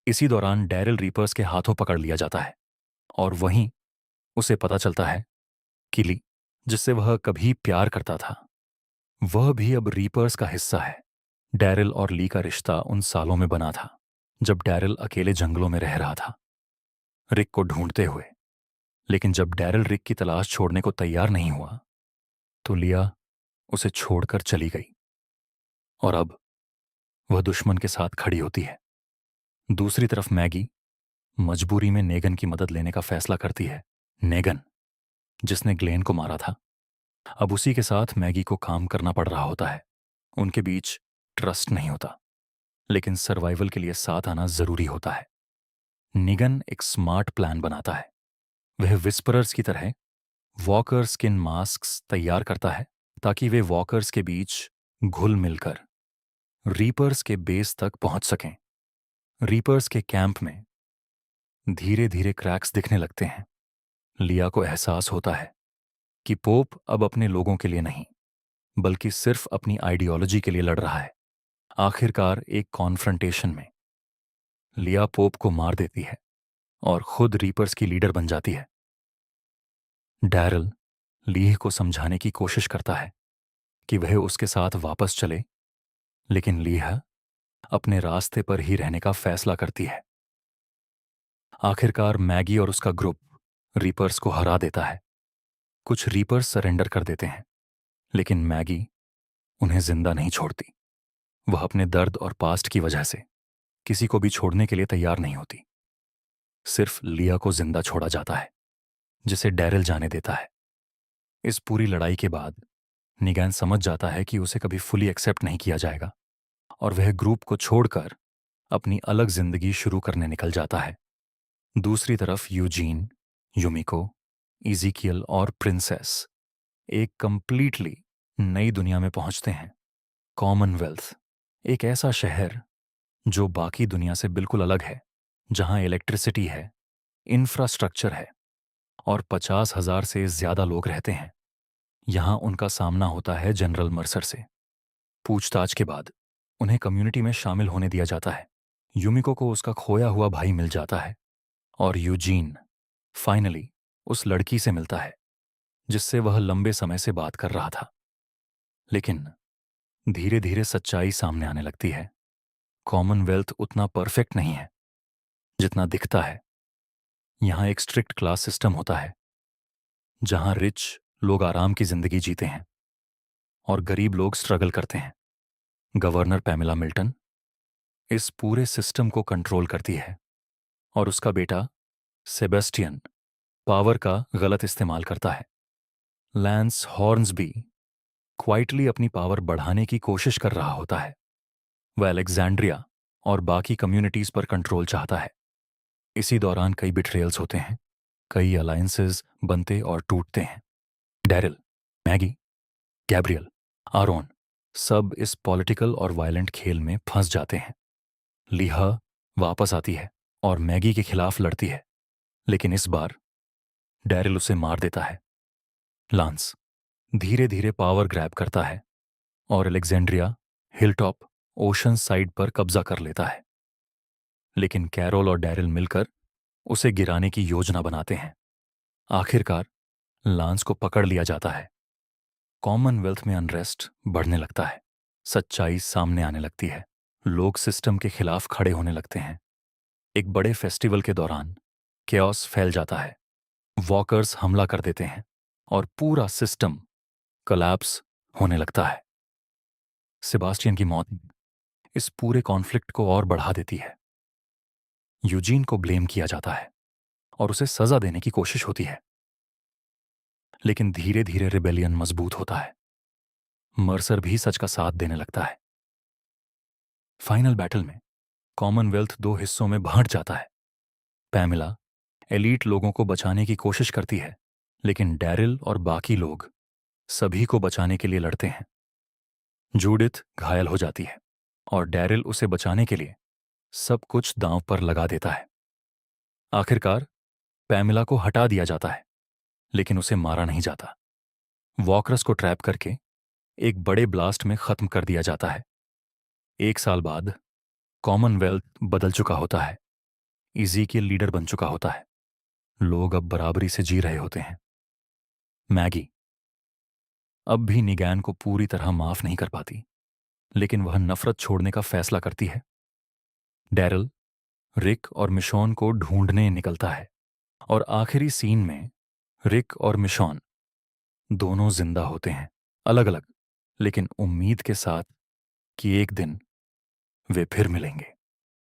इसी दौरान डैरिल रीपर्स के हाथों पकड़ लिया जाता है और वहीं उसे पता चलता है कि ली, जिससे वह कभी प्यार करता था, वह भी अब रीपर्स का हिस्सा है। डैरिल और ली का रिश्ता उन सालों में बना था जब डैरिल अकेले जंगलों में रह रहा था रिक को ढूंढते हुए। लेकिन जब डैरिल रिक की तलाश छोड़ने को तैयार नहीं हुआ तो लिया उसे छोड़कर चली गई और अब वह दुश्मन के साथ खड़ी होती है। दूसरी तरफ मैगी मजबूरी में नेगन की मदद लेने का फैसला करती है। नेगन, जिसने ग्लेन को मारा था, अब उसी के साथ मैगी को काम करना पड़ रहा होता है। उनके बीच ट्रस्ट नहीं होता, लेकिन सर्वाइवल के लिए साथ आना जरूरी होता है। निगन एक स्मार्ट प्लान बनाता है। वह विस्परर्स की तरह वॉकर स्किन मास्क्स तैयार करता है ताकि वे वॉकर्स के बीच घुल मिलकर रीपर्स के बेस तक पहुंच सकें। रीपर्स के कैंप में धीरे धीरे क्रैक्स दिखने लगते हैं। लिया को एहसास होता है कि पोप अब अपने लोगों के लिए नहीं, बल्कि सिर्फ अपनी आइडियोलॉजी के लिए लड़ रहा है। आखिरकार एक कॉन्फ्रंटेशन में लिया पोप को मार देती है और खुद रीपर्स की लीडर बन जाती है। डैरल लीह को समझाने की कोशिश करता है कि वह उसके साथ वापस चले, लेकिन लीह अपने रास्ते पर ही रहने का फैसला करती है। आखिरकार मैगी और उसका ग्रुप रीपर्स को हरा देता है। कुछ रीपर्स सरेंडर कर देते हैं, लेकिन मैगी उन्हें जिंदा नहीं छोड़ती। वह अपने दर्द और पास्ट की वजह से किसी को भी छोड़ने के लिए तैयार नहीं होती। सिर्फ लिया को जिंदा छोड़ा जाता है, जिसे डैरल जाने देता है। इस पूरी लड़ाई के बाद निगैन समझ जाता है कि उसे कभी फुली एक्सेप्ट नहीं किया जाएगा और वह ग्रुप को छोड़कर अपनी अलग जिंदगी शुरू करने निकल जाता है। दूसरी तरफ यूजीन, युमिको, इज़ीकियल और प्रिंसेस एक कंप्लीटली नई दुनिया में पहुंचते हैं। कॉमनवेल्थ, एक ऐसा शहर जो बाकी दुनिया से बिल्कुल अलग है, जहां इलेक्ट्रिसिटी है, इंफ्रास्ट्रक्चर है और 50,000 से ज्यादा लोग रहते हैं। यहां उनका सामना होता है जनरल मर्सर से। पूछताछ के बाद उन्हें कम्युनिटी में शामिल होने दिया जाता है। यूमिको को उसका खोया हुआ भाई मिल जाता है और यूजीन फाइनली उस लड़की से मिलता है जिससे वह लंबे समय से बात कर रहा था। लेकिन धीरे धीरे सच्चाई सामने आने लगती है। कॉमनवेल्थ उतना परफेक्ट नहीं है जितना दिखता है। यहां एक स्ट्रिक्ट क्लास सिस्टम होता है, जहां रिच लोग आराम की जिंदगी जीते हैं और गरीब लोग स्ट्रगल करते हैं। गवर्नर पैमेला मिल्टन इस पूरे सिस्टम को कंट्रोल करती है और उसका बेटा सेबेस्टियन पावर का गलत इस्तेमाल करता है। लैंस हॉर्न्सबी क्वाइटली अपनी पावर बढ़ाने की कोशिश कर रहा होता है। वह अलेक्जेंड्रिया और बाकी कम्युनिटीज पर कंट्रोल चाहता है। इसी दौरान कई बिट्रेयल्स होते हैं, कई अलायंसेस बनते और टूटते हैं। डैरिल, मैगी, गैब्रियल, आरोन सब इस पॉलिटिकल और वायलेंट खेल में फंस जाते हैं। लीहा वापस आती है और मैगी के खिलाफ लड़ती है, लेकिन इस बार डैरिल उसे मार देता है। लांस धीरे धीरे पावर ग्रैब करता है और अलेक्जेंड्रिया हिलटॉप ओशन साइड पर कब्जा कर लेता है, लेकिन कैरोल और डैरिल मिलकर उसे गिराने की योजना बनाते हैं। आखिरकार लांस को पकड़ लिया जाता है। कॉमनवेल्थ में अनरेस्ट बढ़ने लगता है। सच्चाई सामने आने लगती है। लोग सिस्टम के खिलाफ खड़े होने लगते हैं। एक बड़े फेस्टिवल के दौरान केओस फैल जाता है। वॉकर्स हमला कर देते हैं और पूरा सिस्टम कोलैप्स होने लगता है। सेबास्टियन की मौत इस पूरे कॉन्फ्लिक्ट को और बढ़ा देती है। यूजीन को ब्लेम किया जाता है और उसे सजा देने की कोशिश होती है, लेकिन धीरे धीरे रिबेलियन मजबूत होता है। मर्सर भी सच का साथ देने लगता है। फाइनल बैटल में कॉमनवेल्थ दो हिस्सों में बांट जाता है। पैमेला एलीट लोगों को बचाने की कोशिश करती है, लेकिन डैरिल और बाकी लोग सभी को बचाने के लिए लड़ते हैं। जूडिथ घायल हो जाती है और डैरिल उसे बचाने के लिए सब कुछ दांव पर लगा देता है। आखिरकार पैमेला को हटा दिया जाता है, लेकिन उसे मारा नहीं जाता। वॉकरस को ट्रैप करके एक बड़े ब्लास्ट में खत्म कर दिया जाता है। 1 साल बाद कॉमनवेल्थ बदल चुका होता है। इज़ीकियल लीडर बन चुका होता है। लोग अब बराबरी से जी रहे होते हैं। मैगी अब भी निगैन को पूरी तरह माफ नहीं कर पाती, लेकिन वह नफरत छोड़ने का फैसला करती है। डैरल रिक और मिशॉन को ढूंढने निकलता है और आखिरी सीन में रिक और मिशॉन दोनों जिंदा होते हैं, अलग अलग, लेकिन उम्मीद के साथ कि एक दिन वे फिर मिलेंगे।